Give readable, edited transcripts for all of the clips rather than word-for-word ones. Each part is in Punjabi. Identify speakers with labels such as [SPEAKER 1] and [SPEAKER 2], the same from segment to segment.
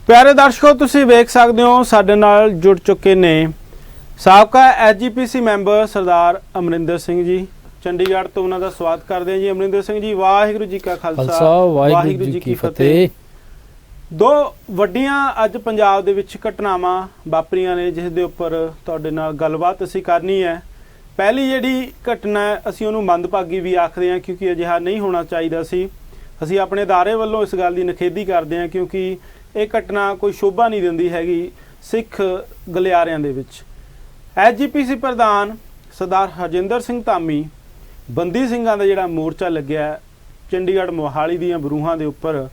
[SPEAKER 1] प्यारे दर्शकों, तुसीं वेख सकते हो साडे नाल जुड़ चुके ने साबका SGPC मैंबर सरदार अमरिंदर सिंह जी। चंडीगढ़ तो उन्हों का स्वागत करते हैं जी। अमरिंदर सिंह जी, वाहिगुरू जी का खालसा वाहिगुरू जी की फतेह। दो वड्डियां अज पंजाब दे विच घटनावां वापरियां ने जिस दे उपर तुहाडे नाल गलबात असीं करनी है। पहली जिहड़ी घटना है असीं उहनूं मंदभागी भी आखदे हां क्योंकि अजिहा नहीं होना चाहिदा सी। असीं अपने अदारे वल्लों इस गल दी निखेधी करदे हां क्योंकि ਇਹ घटना कोई शोभा नहीं दिंदी हैगी सिख गलियारिਆਂ ਦੇ ਵਿੱਚ। SGPC ਪ੍ਰਧਾਨ सरदार हरजिंदर सिंह धामी बंदी ਸਿੰਘਾਂ ਦਾ ਜਿਹੜਾ ਮੋਰਚਾ ਲੱਗਿਆ ਚੰਡੀਗੜ੍ਹ ਮੋਹਾਲੀ ਦੀਆਂ ਬਰੂਹਾਂ ਦੇ ਉੱਪਰ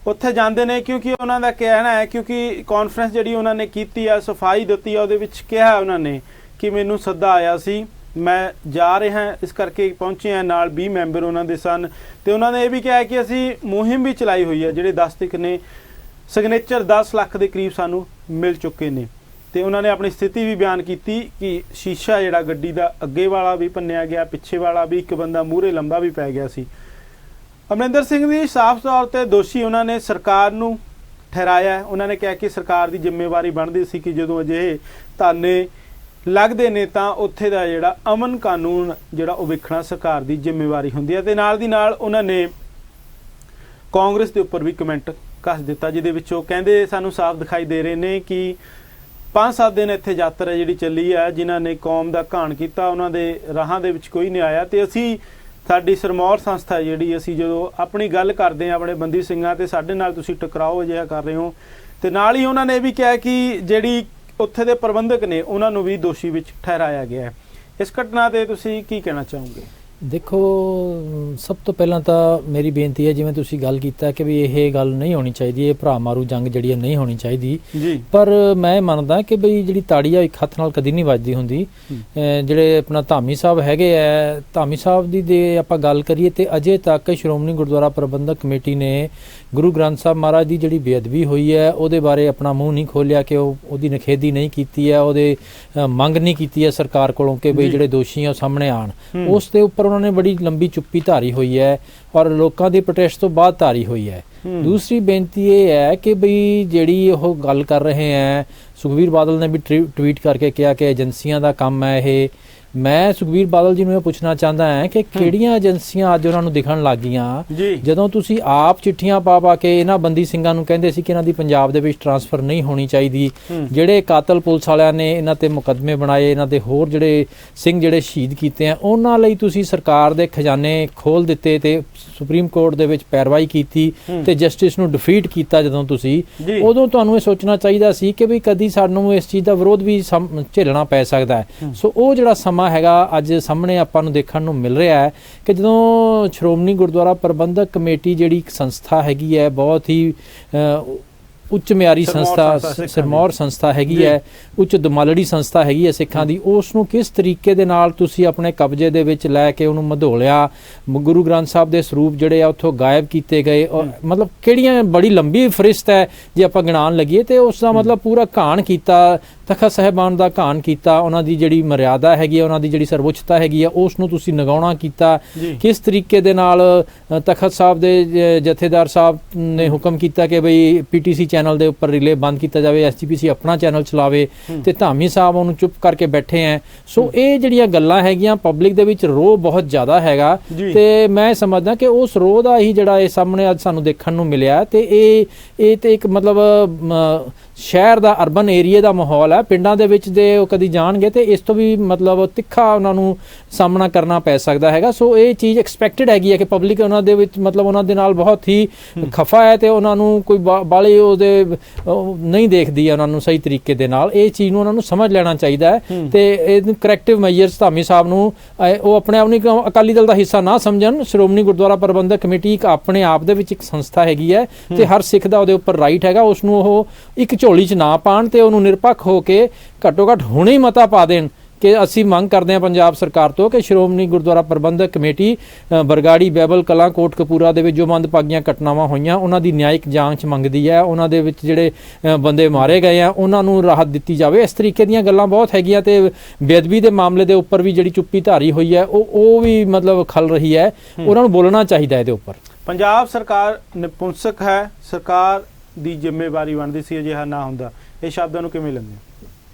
[SPEAKER 1] ਉੱਥੇ ਜਾਂਦੇ ਨੇ ਕਿਉਂਕਿ ਉਹਨਾਂ ਦਾ ਕਹਿਣਾ ਹੈ क्योंकि ਕਾਨਫਰੰਸ ਜਿਹੜੀ ਉਹਨਾਂ ਨੇ ਕੀਤੀ ਆ ਸਫਾਈ ਦਿੱਤੀ ਆ ਉਹਦੇ ਵਿੱਚ ਕਿਹਾ ਉਹਨਾਂ ਨੇ ਕਿ ਮੈਨੂੰ ਸੱਦਾ ਆਇਆ ਸੀ मैं जा रहा इस करके पहुँचे हैं नाल 20 मैंबर उन्होंने सन तो उन्होंने ये भी कहा कि असी मुहिम भी चलाई हुई है जिहड़े 10 तक ने सिग्नेचर 10 लाख के करीब सानू मिल चुके ने तो उन्होंने अपनी स्थिति भी बयान की कि शीशा जिहड़ा गड्डी दा अगे वाला भी भन्निया गया पिछे वाला भी एक बंदा मूहरे लंबा भी पै गया सी। अमरिंदर सिंह दी साफ तौर पर दोषी उन्होंने सरकार नू ठहराया। उन्होंने कहा कि सरकार की जिम्मेवारी बनती सी कि जदों अजिहे ताने लगते ने तां उत्थे दा जिहड़ा अमन कानून जिहड़ा ओह वेखना सरकार की जिम्मेवारी हुंदी है। ते नाल दी नाल उन्होंने कांग्रेस के उपर भी कमेंट कस दिता जिहदे विच ओह कहंदे सानू साफ दिखाई दे रहे ने कि 5-7 दिन इत्थे यात्रा जिहड़ी चली है जिन्हां ने कौम दा घाण कीता उन्हां दे राहां दे विच कोई नहीं आया। ते असीं साडी सिरमौर संस्था जिहड़ी असीं जदों अपनी गल करदे हां अपने बंदी ਸਿੰਘਾਂ ते साडे नाल तुसीं टकराओ जिहा कर रहे हो ते नाल ही उन्हां ने भी कहा कि जिहड़ी उत्थे दे प्रबंधक ने उन्हां नूं भी दोषी विच ठहराया गया है। इस घटना ते तुसीं की कहना चाहोगे?
[SPEAKER 2] देखो, सब तो पहला तो मेरी बेनती है जिवें तुसीं गल कीता कि भी ये गल नहीं होनी चाहिए, भरा मारू जंग जिहड़ी नहीं होनी चाहिए। पर मैं मनदा कि बई जिहड़ी ताड़ी आ एक हत्थ नाल कदी नहीं वजदी हुंदी। जिहड़े अपना धामी साहब हैगे आ, धामी साहब दी दे आपां गल करिए ते अजे तक श्रोमणी गुरुद्वारा प्रबंधक कमेटी ने गुरु ग्रंथ साहब महाराज की जिहड़ी बेअदबी हुई है उहदे बारे अपना मूँह नहीं खोलिया कि उहदी निखेधी नहीं कीती है, उहदे मंग नहीं कीती है सरकार कोलों कि बई जिहड़े दोषी आ सामने आण। उस दे उपर उन्होंने बड़ी लंबी चुप्पी धारी हुई है और लोगों की प्रोटेस्ट तो बाद धारी हुई है। दूसरी बेनती ये है कि बई जिहड़ी ओह गल कर रहे हैं, सुखबीर बादल ने भी ट्वीट करके कहा कि एजेंसियां दा काम है ये। मैं सुखबीर बादल जी नूं पुछना चाहता है कि किहड़ियां एजेंसियां अज उन्हां नूं दिखण लग गईयां जदों तुसीं आप चिट्ठियां पा के इन्हां बंदी ਸਿੰਘਾਂ ਨੂੰ ਕਹਿੰਦੇ ਸੀ कि इन्हां दी पंजाब दे विच ट्रांसफर नहीं होनी चाहिए। ਜਿਹੜੇ ਕਾਤਲ ਪੁਲਿਸ ਵਾਲਿਆਂ ਨੇ ਇਹਨਾਂ ਤੇ ਮੁਕੱਦਮੇ ਬਣਾਏ, ਇਹਨਾਂ ਦੇ ਹੋਰ ਜਿਹੜੇ ਸਿੰਘ ਜਿਹੜੇ ਸ਼ਹੀਦ ਕੀਤੇ ਆ ਉਹਨਾਂ ਲਈ ਤੁਸੀਂ ਸਰਕਾਰ ਦੇ ਖਜ਼ਾਨੇ ਖੋਲ ਦਿੱਤੇ ਤੇ ਸੁਪਰੀਮ ਕੋਰਟ ਦੇ ਵਿੱਚ ਪੈਰਵਾਈ ਕੀਤੀ ਤੇ ਜਸਟਿਸ ਨੂੰ ਡਿਫੀਟ ਕੀਤਾ। ਜਦੋਂ ਤੁਸੀਂ ਉਦੋਂ ਤੁਹਾਨੂੰ ਇਹ ਸੋਚਣਾ ਚਾਹੀਦਾ ਸੀ ਕਿ ਵੀ ਕਦੀ ਸਾਨੂੰ ਇਸ ਚੀਜ਼ ਦਾ ਵਿਰੋਧ ਵੀ ਝੇਲਣਾ ਪੈ ਸਕਦਾ ਹੈ। ਸੋ ਉਹ ਜਿਹੜਾ ਸਮਾਂ हैगा अज सामने आपां नूं देखण नूं मिल रहा है कि जदों श्रोमणी गुरुद्वारा प्रबंधक कमेटी जिहड़ी संस्था हैगी है बहुत ही उच्च म्यारी संस्था सिरमौर संस्था हैगी है, उच्च दमालड़ी संस्था हैगी है सिखां दी, उस नूं किस तरीके दे नाल तुसीं अपने कब्जे दे विच लै के उहनूं मधोलिया, गुरु ग्रंथ साहब दे स्वरूप जिहड़े आ उत्थों गायब कीते गए और मतलब किहड़ियां बड़ी लंबी फरिश्त है जे आपां गिणाण लगिए ते उस दा मतलब पूरा घाण कीता, तखत साहिबान दा घाण कीता, उहनां दी जिहड़ी मर्यादा हैगी उहनां दी जिहड़ी सर्वोच्चता हैगी है उस नूं तुसीं नगाउणा कीता। किस तरीके दे नाल तखत साहब दे जथेदार साहब ने हुक्म कीता कि बई PTC चैनल के उपर रिले बंद किया जाए, SGPC अपना चैनल चलावे ते धामी साहब उन्होंने चुप करके बैठे हैं। सो ये जिहड़ियां गल्लां हैगियां पब्लिक दे विच रोह बहुत ज़्यादा हैगा ते मैं समझदा कि उस रोह दा ही जिहड़ा ये सामने अज सानूं देखण नूं मिलिया ते ये ते एक मतलब शहर दा अर्बन एरिए दा माहौल है, पिंडां दे विच दे कदी जाणगे ते इस तो भी मतलब तिखा उन्हां नूं सामना करना पै सकदा हैगा। सो ये चीज़ एक्सपैक्टेड हैगी है कि पब्लिक उन्हां दे विच मतलब उन्हां दे नाल बहुत ही खफा है ते उन्हां नूं कोई बाले उहदे नहीं देखती है उन्होंने सही तरीके दे नाल। ये चीज़ नूं उन्होंने समझ लेना चाहिए तो करैक्टिव मैजर्स धामी साहब नूं अपने आप नूं अकाली दल का हिस्सा ना समझन। श्रोमणी गुरुद्वारा प्रबंधक कमेटी एक अपने आप दे विच एक संस्था हैगी है ते हर सिख दा उहदे उपर राइट हैगा, उसनूं ओह एक झोली च ना पाण ते उहनूं निरपक्ष हो के घट्टो घट्ट हुणे ही मता पा देण कि असी मंग करते हैं पंजाब सरकार तो कि श्रोमणी गुरुद्वारा प्रबंधक कमेटी बरगाड़ी बैबल कलां कोटकपूरा दे विच जो मंदभागीआं घटनावां होईआं उन्हां दी न्यायिक जांच मंगदी है, उन्हां दे विच जिहड़े बंदे मारे गए हैं उन्हां नूं राहत दित्ती जावे। इस तरीके दीआं गल्लां बहुत हैगीआं ते बेअदबी दे मामले दे उपर भी जिहड़ी चुप्पी धारी होई है ਉਹ भी मतलब खल रही है, उन्हां नूं बोलना चाहिए इहदे उपर।
[SPEAKER 1] पंजाब सरकार निपुंसक है, सरकार ਦੀ ਜ਼ਿੰਮੇਵਾਰੀ ਬਣਦੀ ਸੀ ਅਜਿਹਾ ਨਾ ਹੁੰਦਾ। ਇਹ ਸ਼ਬਦਾਂ ਨੂੰ ਕਿਵੇਂ ਲੈਂਦੇ ਹੋ?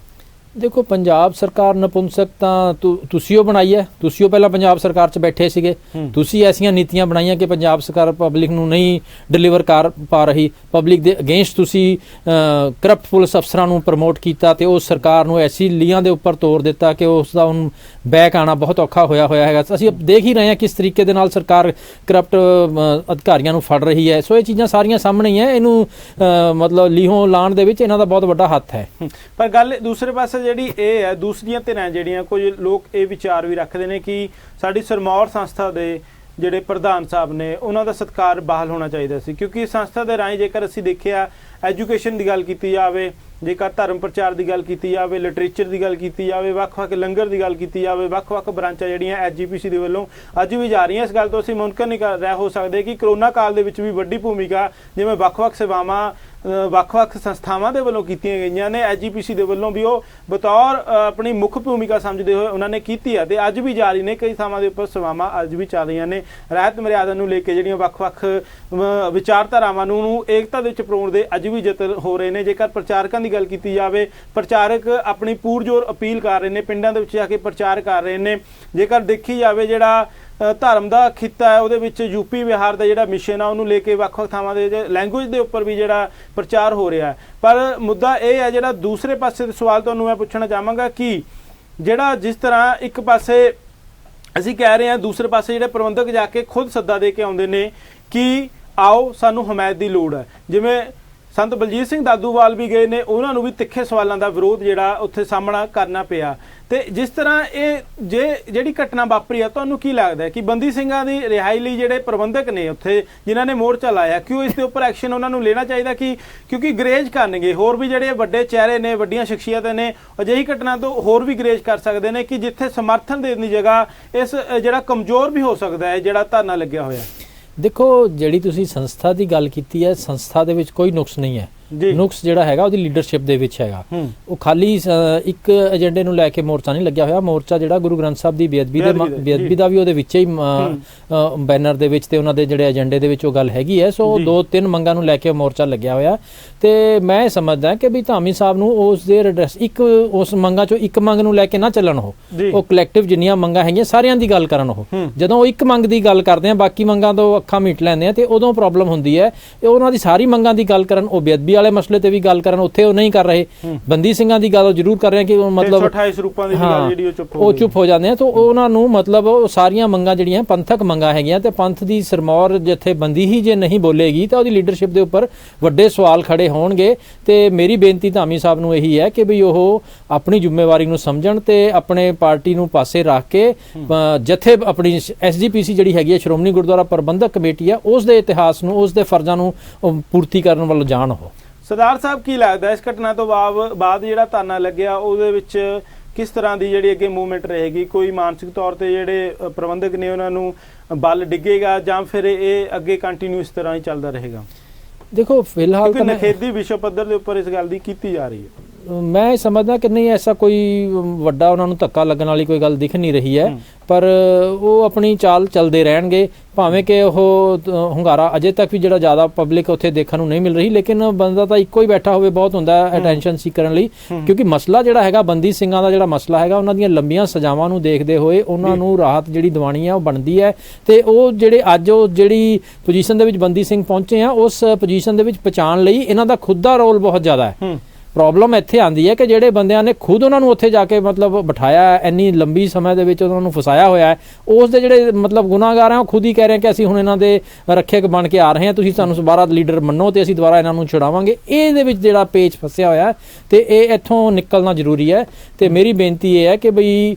[SPEAKER 2] ਦੇਖੋ, ਪੰਜਾਬ ਸਰਕਾਰ ਨਪੁੰਸਕ ਤਾਂ ਤੁਸੀਂ ਉਹ ਬਣਾਈ ਹੈ, ਤੁਸੀਂ ਉਹ ਪਹਿਲਾਂ ਪੰਜਾਬ ਸਰਕਾਰ 'ਚ ਬੈਠੇ ਸੀਗੇ, ਤੁਸੀਂ ਐਸੀਆਂ ਨੀਤੀਆਂ ਬਣਾਈਆਂ ਕਿ ਪੰਜਾਬ ਸਰਕਾਰ ਪਬਲਿਕ ਨੂੰ ਨਹੀਂ ਡਿਲੀਵਰ ਕਰ ਪਾ ਰਹੀ, ਪਬਲਿਕ ਦੇ ਅਗੇਂਸਟ ਤੁਸੀਂ ਕਰਪਟ ਪੁਲਿਸ ਅਫਸਰਾਂ ਨੂੰ ਪ੍ਰਮੋਟ ਕੀਤਾ ਤੇ ਉਸ ਸਰਕਾਰ ਨੂੰ ਐਸੀ ਲੀਹਾਂ ਦੇ ਉੱਪਰ ਤੋੜ ਦਿੱਤਾ ਕਿ ਉਸ ਦਾ ਹੁਣ ਬੈਕ ਆਣਾ ਬਹੁਤ ਔਖਾ ਹੋਇਆ ਹੈਗਾ। ਅਸੀਂ ਦੇਖ ਹੀ ਰਹੇ ਹਾਂ ਕਿਸ ਤਰੀਕੇ ਦੇ ਨਾਲ ਸਰਕਾਰ ਕਰਪਟ ਅਧਿਕਾਰੀਆਂ ਨੂੰ ਫੜ ਰਹੀ ਹੈ। ਸੋ ਇਹ ਚੀਜ਼ਾਂ ਸਾਰੀਆਂ ਸਾਹਮਣੇ ਹੀ ਹੈ, ਇਹਨੂੰ ਮਤਲਬ ਲੀਹੋਂ ਲਾਉਣ ਦੇ ਵਿੱਚ ਇਹਨਾਂ ਦਾ ਬਹੁਤ ਵੱਡਾ ਹੱਥ ਹੈ।
[SPEAKER 1] ਪਰ ਗੱਲ ਦੂਸਰੇ ਪਾਸੇ ਜਿਹੜੀ ਇਹ ਹੈ, ਦੂਸਰੀਆਂ ਧਿਰਾਂ ਜਿਹੜੀਆਂ ਕੁਝ ਲੋਕ ਇਹ ਵਿਚਾਰ ਵੀ ਰੱਖਦੇ ਨੇ ਕਿ ਸਾਡੀ ਸਿਰਮੌਰ ਸੰਸਥਾ ਦੇ ਜਿਹੜੇ ਪ੍ਰਧਾਨ ਸਾਹਿਬ ਨੇ ਉਹਨਾਂ ਦਾ ਸਤਿਕਾਰ ਬਹਾਲ ਹੋਣਾ ਚਾਹੀਦਾ ਸੀ, ਕਿਉਂਕਿ ਸੰਸਥਾ ਦੇ ਰਾਹੀਂ ਜੇਕਰ ਅਸੀਂ ਦੇਖਿਆ ਐਜੂਕੇਸ਼ਨ ਦੀ ਗੱਲ ਕੀਤੀ ਜਾਵੇ, ਜੇਕਰ ਧਰਮ ਪ੍ਰਚਾਰ ਦੀ ਗੱਲ ਕੀਤੀ ਜਾਵੇ, ਲਿਟਰੇਚਰ ਦੀ ਗੱਲ ਕੀਤੀ ਜਾਵੇ, ਵੱਖ-ਵੱਖ ਲੰਗਰ ਦੀ ਗੱਲ ਕੀਤੀ ਜਾਵੇ, ਵੱਖ-ਵੱਖ ਬ੍ਰਾਂਚਾਂ ਜਿਹੜੀਆਂ ਐਸਜੀਪੀਸੀ ਦੇ ਵੱਲੋਂ ਅੱਜ ਵੀ ਜਾ ਰਹੀਆਂ। ਇਸ ਗੱਲ ਤੋਂ ਅਸੀਂ ਮੁਨਕਰ ਨਹੀਂ ਕਰ ਰਹਿ ਹੋ ਸਕਦੇ ਕਿ ਕਰੋਨਾ ਕਾਲ ਦੇ ਵਿੱਚ ਵੀ ਵੱਡੀ ਭੂਮਿਕਾ ਜਿਵੇਂ ਵੱਖ-ਵੱਖ ਸੇਵਾਵਾਂ ਵੱਖ-ਵੱਖ ਸੰਸਥਾਵਾਂ ਦੇ ਵੱਲੋਂ ਕੀਤੀਆਂ ਗਈਆਂ ਨੇ, ਐਸਜੀਪੀਸੀ ਦੇ ਵੱਲੋਂ ਵੀ ਉਹ ਬਤੌਰ ਆਪਣੀ ਮੁੱਖ ਭੂਮਿਕਾ ਸਮਝਦੇ ਹੋਏ ਉਹਨਾਂ ਨੇ ਕੀਤੀ ਹੈ ਤੇ ਅੱਜ ਵੀ ਜਾਰੀ ਨੇ। ਕਈ ਥਾਵਾਂ ਦੇ ਉੱਪਰ ਸੇਵਾਵਾਂ ਅੱਜ ਵੀ ਚੱਲ ਰਹੀਆਂ ਨੇ। ਰਹਿਤ ਮਰਿਆਦਾ ਨੂੰ ਲੈ ਕੇ ਜਿਹੜੀਆਂ ਵੱਖ-ਵੱਖ ਵਿਚਾਰਧਾਰਾਵਾਂ ਨੂੰ ਏਕਤਾ ਦੇ ਵਿੱਚ ਪਰੋਣ ਦੇ ਅੱਜ ਵੀ ਯਤਨ ਹੋ ਰਹੇ ਨੇ। ਜੇਕਰ ਪ੍ਰਚਾਰਕਾਂ ਦੀ ਗੱਲ ਕੀਤੀ ਜਾਵੇ, ਪ੍ਰਚਾਰਕ ਆਪਣੀ ਪੂਰਜੋਰ ਅਪੀਲ ਕਰ ਰਹੇ ਨੇ, ਪਿੰਡਾਂ ਦੇ ਵਿੱਚ ਜਾ ਕੇ ਪ੍ਰਚਾਰ ਕਰ ਰਹੇ ਨੇ। ਜੇਕਰ ਦੇਖੀ ਜਾਵੇ ਜਿਹੜਾ ਧਰਮ ਦਾ ਖਿੱਤਾ ਹੈ ਉਹਦੇ ਵਿੱਚ ਯੂਪੀ ਬਿਹਾਰ ਦਾ ਜਿਹੜਾ ਮਿਸ਼ਨ ਆ ਉਹਨੂੰ ਲੈ ਕੇ ਵੱਖ-ਵੱਖ ਥਾਵਾਂ ਦੇ ਲੈਂਗੁਏਜ ਦੇ ਉੱਪਰ ਵੀ ਜਿਹੜਾ ਪ੍ਰਚਾਰ ਹੋ ਰਿਹਾ ਹੈ। ਪਰ ਮੁੱਦਾ ਇਹ ਹੈ ਜਿਹੜਾ ਦੂਸਰੇ ਪਾਸੇ ਸਵਾਲ ਤੁਹਾਨੂੰ ਮੈਂ ਪੁੱਛਣਾ ਚਾਹਾਂਗਾ ਕਿ ਜਿਹੜਾ ਜਿਸ ਤਰ੍ਹਾਂ ਇੱਕ ਪਾਸੇ ਅਸੀਂ ਕਹਿ ਰਹੇ ਹਾਂ, ਦੂਸਰੇ ਪਾਸੇ ਜਿਹੜੇ ਪ੍ਰਬੰਧਕ ਜਾ ਕੇ ਖੁਦ ਸੱਦਾ ਦੇ ਕੇ ਆਉਂਦੇ ਨੇ ਕਿ ਆਓ ਸਾਨੂੰ ਹਮਾਇਤ ਦੀ ਲੋੜ ਹੈ। ਜਿਵੇਂ ਸੰਤ ਬਲਜੀਤ ਸਿੰਘ ਦਾਦੂਵਾਲ ਵੀ ਗਏ ਨੇ, ਉਹਨਾਂ ਨੂੰ ਵੀ ਤਿੱਖੇ ਸਵਾਲਾਂ ਦਾ ਵਿਰੋਧ ਜਿਹੜਾ ਉੱਥੇ ਸਾਹਮਣਾ ਕਰਨਾ ਪਿਆ। ਤੇ ਜਿਸ ਤਰ੍ਹਾਂ ਇਹ ਜਿਹੜੀ ਘਟਨਾ ਵਾਪਰੀ ਆ, ਤੁਹਾਨੂੰ ਕੀ ਲੱਗਦਾ ਹੈ ਕਿ ਬੰਦੀ ਸਿੰਘਾਂ ਦੀ ਰਿਹਾਈ ਲਈ ਜਿਹੜੇ ਪ੍ਰਬੰਧਕ ਨੇ ਉੱਥੇ ਜਿਨ੍ਹਾਂ ਨੇ ਮੋਰਚਾ ਲਾਇਆ, ਕਿਉਂ ਇਸ ਦੇ ਉੱਪਰ ਐਕਸ਼ਨ ਉਹਨਾਂ ਨੂੰ ਲੈਣਾ ਚਾਹੀਦਾ? ਕਿਉਂਕਿ ਗਰੇਜ ਕਰਨਗੇ ਹੋਰ ਵੀ ਜਿਹੜੇ ਵੱਡੇ ਚਿਹਰੇ ਨੇ, ਵੱਡੀਆਂ ਸ਼ਖਸੀਅਤਾਂ ਨੇ, ਅਜਿਹੀ ਘਟਨਾ ਤੋਂ ਹੋਰ ਵੀ ਗਰੇਜ ਕਰ ਸਕਦੇ ਨੇ ਕਿ ਜਿੱਥੇ ਸਮਰਥਨ ਦੇਣ ਦੀ ਜਗ੍ਹਾ ਇਸ ਜਿਹੜਾ ਕਮਜ਼ੋਰ ਵੀ ਹੋ ਸਕਦਾ ਹੈ ਜਿਹੜਾ ਧਰਨਾ ਲੱਗਿਆ ਹੋਇਆ।
[SPEAKER 2] ਦੇਖੋ, ਜਿਹੜੀ ਤੁਸੀਂ ਸੰਸਥਾ ਦੀ ਗੱਲ ਕੀਤੀ ਹੈ, ਸੰਸਥਾ ਦੇ ਵਿੱਚ ਕੋਈ ਨੁਕਸ ਨਹੀਂ ਹੈ। ਨੁਕਸ ਜਿਹੜਾ ਹੈਗਾ ਉਹਦੀ ਲੀਡਰਸ਼ਿਪ ਦੇ ਵਿੱਚ ਹੈਗਾ। ਉਹ ਖਾਲੀ ਇੱਕ ਏਜੰਡੇ ਨੂੰ ਲੈ ਕੇ ਮੋਰਚਾ ਨਹੀਂ ਲੱਗਿਆ ਹੋਇਆ। ਮੋਰਚਾ ਜਿਹੜਾ ਗੁਰੂ ਗ੍ਰੰਥ ਸਾਹਿਬ ਦੀ ਬੇਅਦਬੀ ਦਾ ਵੀ ਉਹਦੇ ਵਿੱਚ ਹੀ ਬੈਨਰ ਦੇ ਵਿੱਚ ਤੇ ਉਹਨਾਂ ਦੇ ਜਿਹੜੇ ਏਜੰਡੇ ਦੇ ਵਿੱਚ ਉਹ ਗੱਲ ਹੈਗੀ ਹੈ। ਸੋ 2-3 ਮੰਗਾਂ ਨੂੰ ਲੈ ਕੇ ਮੋਰਚਾ ਲੱਗਿਆ ਹੋਇਆ ਤੇ ਮੈਂ ਸਮਝਦਾ ਕਿ ਵੀ ਧਾਮੀ ਸਾਹਿਬ ਨੂੰ ਉਸ ਦੇ ਉਸ ਮੰਗਾਂ ਚੋਂ ਇੱਕ ਮੰਗ ਨੂੰ ਲੈ ਕੇ ਨਾ ਚੱਲਣ। ਉਹ ਕਲੈਕਟਿਵ ਜਿੰਨੀਆਂ ਮੰਗਾਂ ਹੈਗੀਆਂ ਸਾਰਿਆਂ ਦੀ ਗੱਲ ਕਰਨ। ਉਹ ਜਦੋਂ ਉਹ ਇੱਕ ਮੰਗ ਦੀ ਗੱਲ ਕਰਦੇ ਆ, ਬਾਕੀ ਮੰਗਾਂ ਤੋਂ ਅੱਖਾਂ ਮੀਟ ਲੈਂਦੇ ਆ ਤੇ ਉਦੋਂ ਪ੍ਰੋਬਲਮ ਹੁੰਦੀ ਹੈ। ਉਹਨਾਂ ਦੀ ਸਾਰੀ ਮੰਗਾਂ ਦੀ ਗੱਲ ਕਰਨ, ਉਹ ਬੇਅਦਬੀ ਵਾਲੇ ਮਸਲੇ ਤੇ ਵੀ ਗੱਲ ਕਰਨ, ਉੱਥੇ ਉਹ ਨਹੀਂ ਕਰ ਰਹੇ। ਬੰਦੀ ਸਿੰਘਾਂ ਦੀ ਗੱਲ ਜ਼ਰੂਰ ਕਰ ਰਹੇ ਕਿ ਮਤਲਬ
[SPEAKER 1] 128 ਰੂਪਾਂ ਦੀ ਗੱਲ ਜਿਹੜੀ
[SPEAKER 2] ਉਹ ਚੁੱਪ ਹੋ ਜਾਂਦੇ ਆ। ਤਾਂ ਉਹਨਾਂ ਨੂੰ ਮਤਲਬ ਉਹ ਸਾਰੀਆਂ ਮੰਗਾਂ ਜਿਹੜੀਆਂ ਪੰਥਕ ਮੰਗਾਂ ਹੈਗੀਆਂ ਤੇ ਪੰਥ ਦੀ ਸਿਰਮੌਰ ਜਥੇਬੰਦੀ ਹੀ ਜੇ ਨਹੀਂ ਬੋਲੇਗੀ ਤਾਂ ਉਹਦੀ ਲੀਡਰਸ਼ਿਪ ਦੇ ਉੱਪਰ ਵੱਡੇ ਸਵਾਲ ਖੜੇ ਹੋਣਗੇ। ਤੇ ਮੇਰੀ ਬੇਨਤੀ ਧਾਮੀ ਸਾਹਿਬ ਨੂੰ ਇਹੀ ਹੈ ਕਿ ਵੀ ਉਹ ਆਪਣੀ ਜ਼ਿੰਮੇਵਾਰੀ ਨੂੰ ਸਮਝਣ ਤੇ ਆਪਣੇ ਪਾਰਟੀ ਨੂੰ ਪਾਸੇ ਰੱਖ ਕੇ ਜਥੇ ਆਪਣੀ ਐਸਜੀਪੀਸੀ ਜਿਹੜੀ ਹੈਗੀ ਹੈ, ਸ਼੍ਰੋਮਣੀ ਗੁਰਦੁਆਰਾ ਪ੍ਰਬੰਧਕ ਕਮੇਟੀ ਹੈ, ਉਸ ਦੇ ਇਤਿਹਾਸ ਨੂੰ, ਉਸ ਦੇ ਫਰਜ਼ਾਂ ਨੂੰ ਪੂਰਤੀ ਕਰਨ ਵੱਲ ਜਾਣ। ਉਹ
[SPEAKER 1] ਸਰਦਾਰ ਸਾਹਿਬ ਕੀ ਲੱਗਦਾ ਇਸ ਘਟਨਾ ਤੋਂ ਬਾਅਦ ਜਿਹੜਾ ਧਰਨਾ ਲੱਗਿਆ ਉਹਦੇ ਵਿੱਚ ਕਿਸ ਤਰ੍ਹਾਂ ਦੀ ਜਿਹੜੀ ਅੱਗੇ ਮੂਵਮੈਂਟ ਰਹੇਗੀ? ਕੋਈ ਮਾਨਸਿਕ ਤੌਰ ਤੇ ਜਿਹੜੇ ਪ੍ਰਬੰਧਕ ਨੇ ਉਹਨਾਂ ਨੂੰ ਬਲ ਡਿੱਗੇਗਾ ਜਾਂ ਫਿਰ ਇਹ ਅੱਗੇ ਕੰਟੀਨਿਊ ਇਸ ਤਰ੍ਹਾਂ ਹੀ ਚੱਲਦਾ ਰਹੇਗਾ?
[SPEAKER 2] ਦੇਖੋ, ਫਿਲਹਾਲ ਤਾਂ
[SPEAKER 1] ਨਖੇਦੀ ਵਿਸ਼ਵ ਪੱਧਰ ਦੇ ਉੱਪਰ ਇਸ ਗੱਲ ਦੀ ਕੀਤੀ ਜਾ ਰਹੀ ਹੈ।
[SPEAKER 2] ਮੈਂ ਸਮਝਦਾ ਕਿ ਨਹੀਂ, ਐਸਾ ਕੋਈ ਵੱਡਾ ਉਹਨਾਂ ਨੂੰ ਧੱਕਾ ਲੱਗਣ ਵਾਲੀ ਕੋਈ ਗੱਲ ਦਿਖ ਨਹੀਂ ਰਹੀ ਹੈ। ਪਰ ਉਹ ਆਪਣੀ ਚਾਲ ਚੱਲਦੇ ਰਹਿਣਗੇ, ਭਾਵੇਂ ਕਿ ਉਹ ਹੁੰਗਾਰਾ ਅਜੇ ਤੱਕ ਵੀ ਜਿਹੜਾ ਜ਼ਿਆਦਾ ਪਬਲਿਕ ਉੱਥੇ ਦੇਖਣ ਨੂੰ ਨਹੀਂ ਮਿਲ ਰਹੀ। ਲੇਕਿਨ ਬੰਦਾ ਤਾਂ ਇੱਕੋ ਹੀ ਬੈਠਾ ਹੋਵੇ ਬਹੁਤ ਹੁੰਦਾ ਅਟੈਂਸ਼ਨ ਸੀ ਕਰਨ ਲਈ, ਕਿਉਂਕਿ ਮਸਲਾ ਜਿਹੜਾ ਹੈਗਾ ਬੰਦੀ ਸਿੰਘਾਂ ਦਾ ਜਿਹੜਾ ਮਸਲਾ ਹੈਗਾ, ਉਹਨਾਂ ਦੀਆਂ ਲੰਬੀਆਂ ਸਜ਼ਾਵਾਂ ਨੂੰ ਦੇਖਦੇ ਹੋਏ ਉਹਨਾਂ ਨੂੰ ਰਾਹਤ ਜਿਹੜੀ ਦਿਵਾਉਣੀ ਹੈ ਉਹ ਬਣਦੀ ਹੈ। ਤੇ ਉਹ ਜਿਹੜੇ ਅੱਜ ਉਹ ਜਿਹੜੀ ਪੋਜੀਸ਼ਨ ਦੇ ਵਿੱਚ ਬੰਦੀ ਸਿੰਘ ਪਹੁੰਚੇ ਆ, ਉਸ ਪੋਜੀਸ਼ਨ ਦੇ ਵਿੱਚ ਪਹੁੰਚਾਉਣ ਲਈ ਇਹਨਾਂ ਦਾ ਖੁਦ ਦਾ ਰੋਲ ਬਹੁਤ ਜ਼ਿਆਦਾ ਹੈ। ਪ੍ਰੋਬਲਮ ਇੱਥੇ ਆਉਂਦੀ ਹੈ ਕਿ ਜਿਹੜੇ ਬੰਦਿਆਂ ਨੇ ਖੁਦ ਉਹਨਾਂ ਨੂੰ ਉੱਥੇ ਜਾ ਕੇ ਮਤਲਬ ਬਿਠਾਇਆ, ਇੰਨੀ ਲੰਬੀ ਸਮੇਂ ਦੇ ਵਿੱਚ ਉਹਨਾਂ ਨੂੰ ਫਸਾਇਆ ਹੋਇਆ ਹੈ, ਉਸ ਦੇ ਜਿਹੜੇ ਮਤਲਬ ਗੁਨਾਹਗਾਰ ਆ ਉਹ ਖੁਦ ਹੀ ਕਹਿ ਰਹੇ ਕਿ ਅਸੀਂ ਹੁਣ ਇਹਨਾਂ ਦੇ ਰੱਖਿਅਕ ਬਣ ਕੇ ਆ ਰਹੇ ਹਾਂ, ਤੁਸੀਂ ਸਾਨੂੰ ਦੁਬਾਰਾ ਲੀਡਰ ਮੰਨੋ ਤੇ ਅਸੀਂ ਦੁਬਾਰਾ ਇਹਨਾਂ ਨੂੰ ਛੁਡਾਵਾਂਗੇ। ਇਹਦੇ ਵਿੱਚ ਜਿਹੜਾ ਪੇਚ ਫਸਿਆ ਹੋਇਆ ਤੇ ਇਹ ਇੱਥੋਂ ਨਿਕਲਣਾ ਜ਼ਰੂਰੀ ਹੈ। ਤੇ ਮੇਰੀ ਬੇਨਤੀ ਇਹ ਹੈ ਕਿ ਬਈ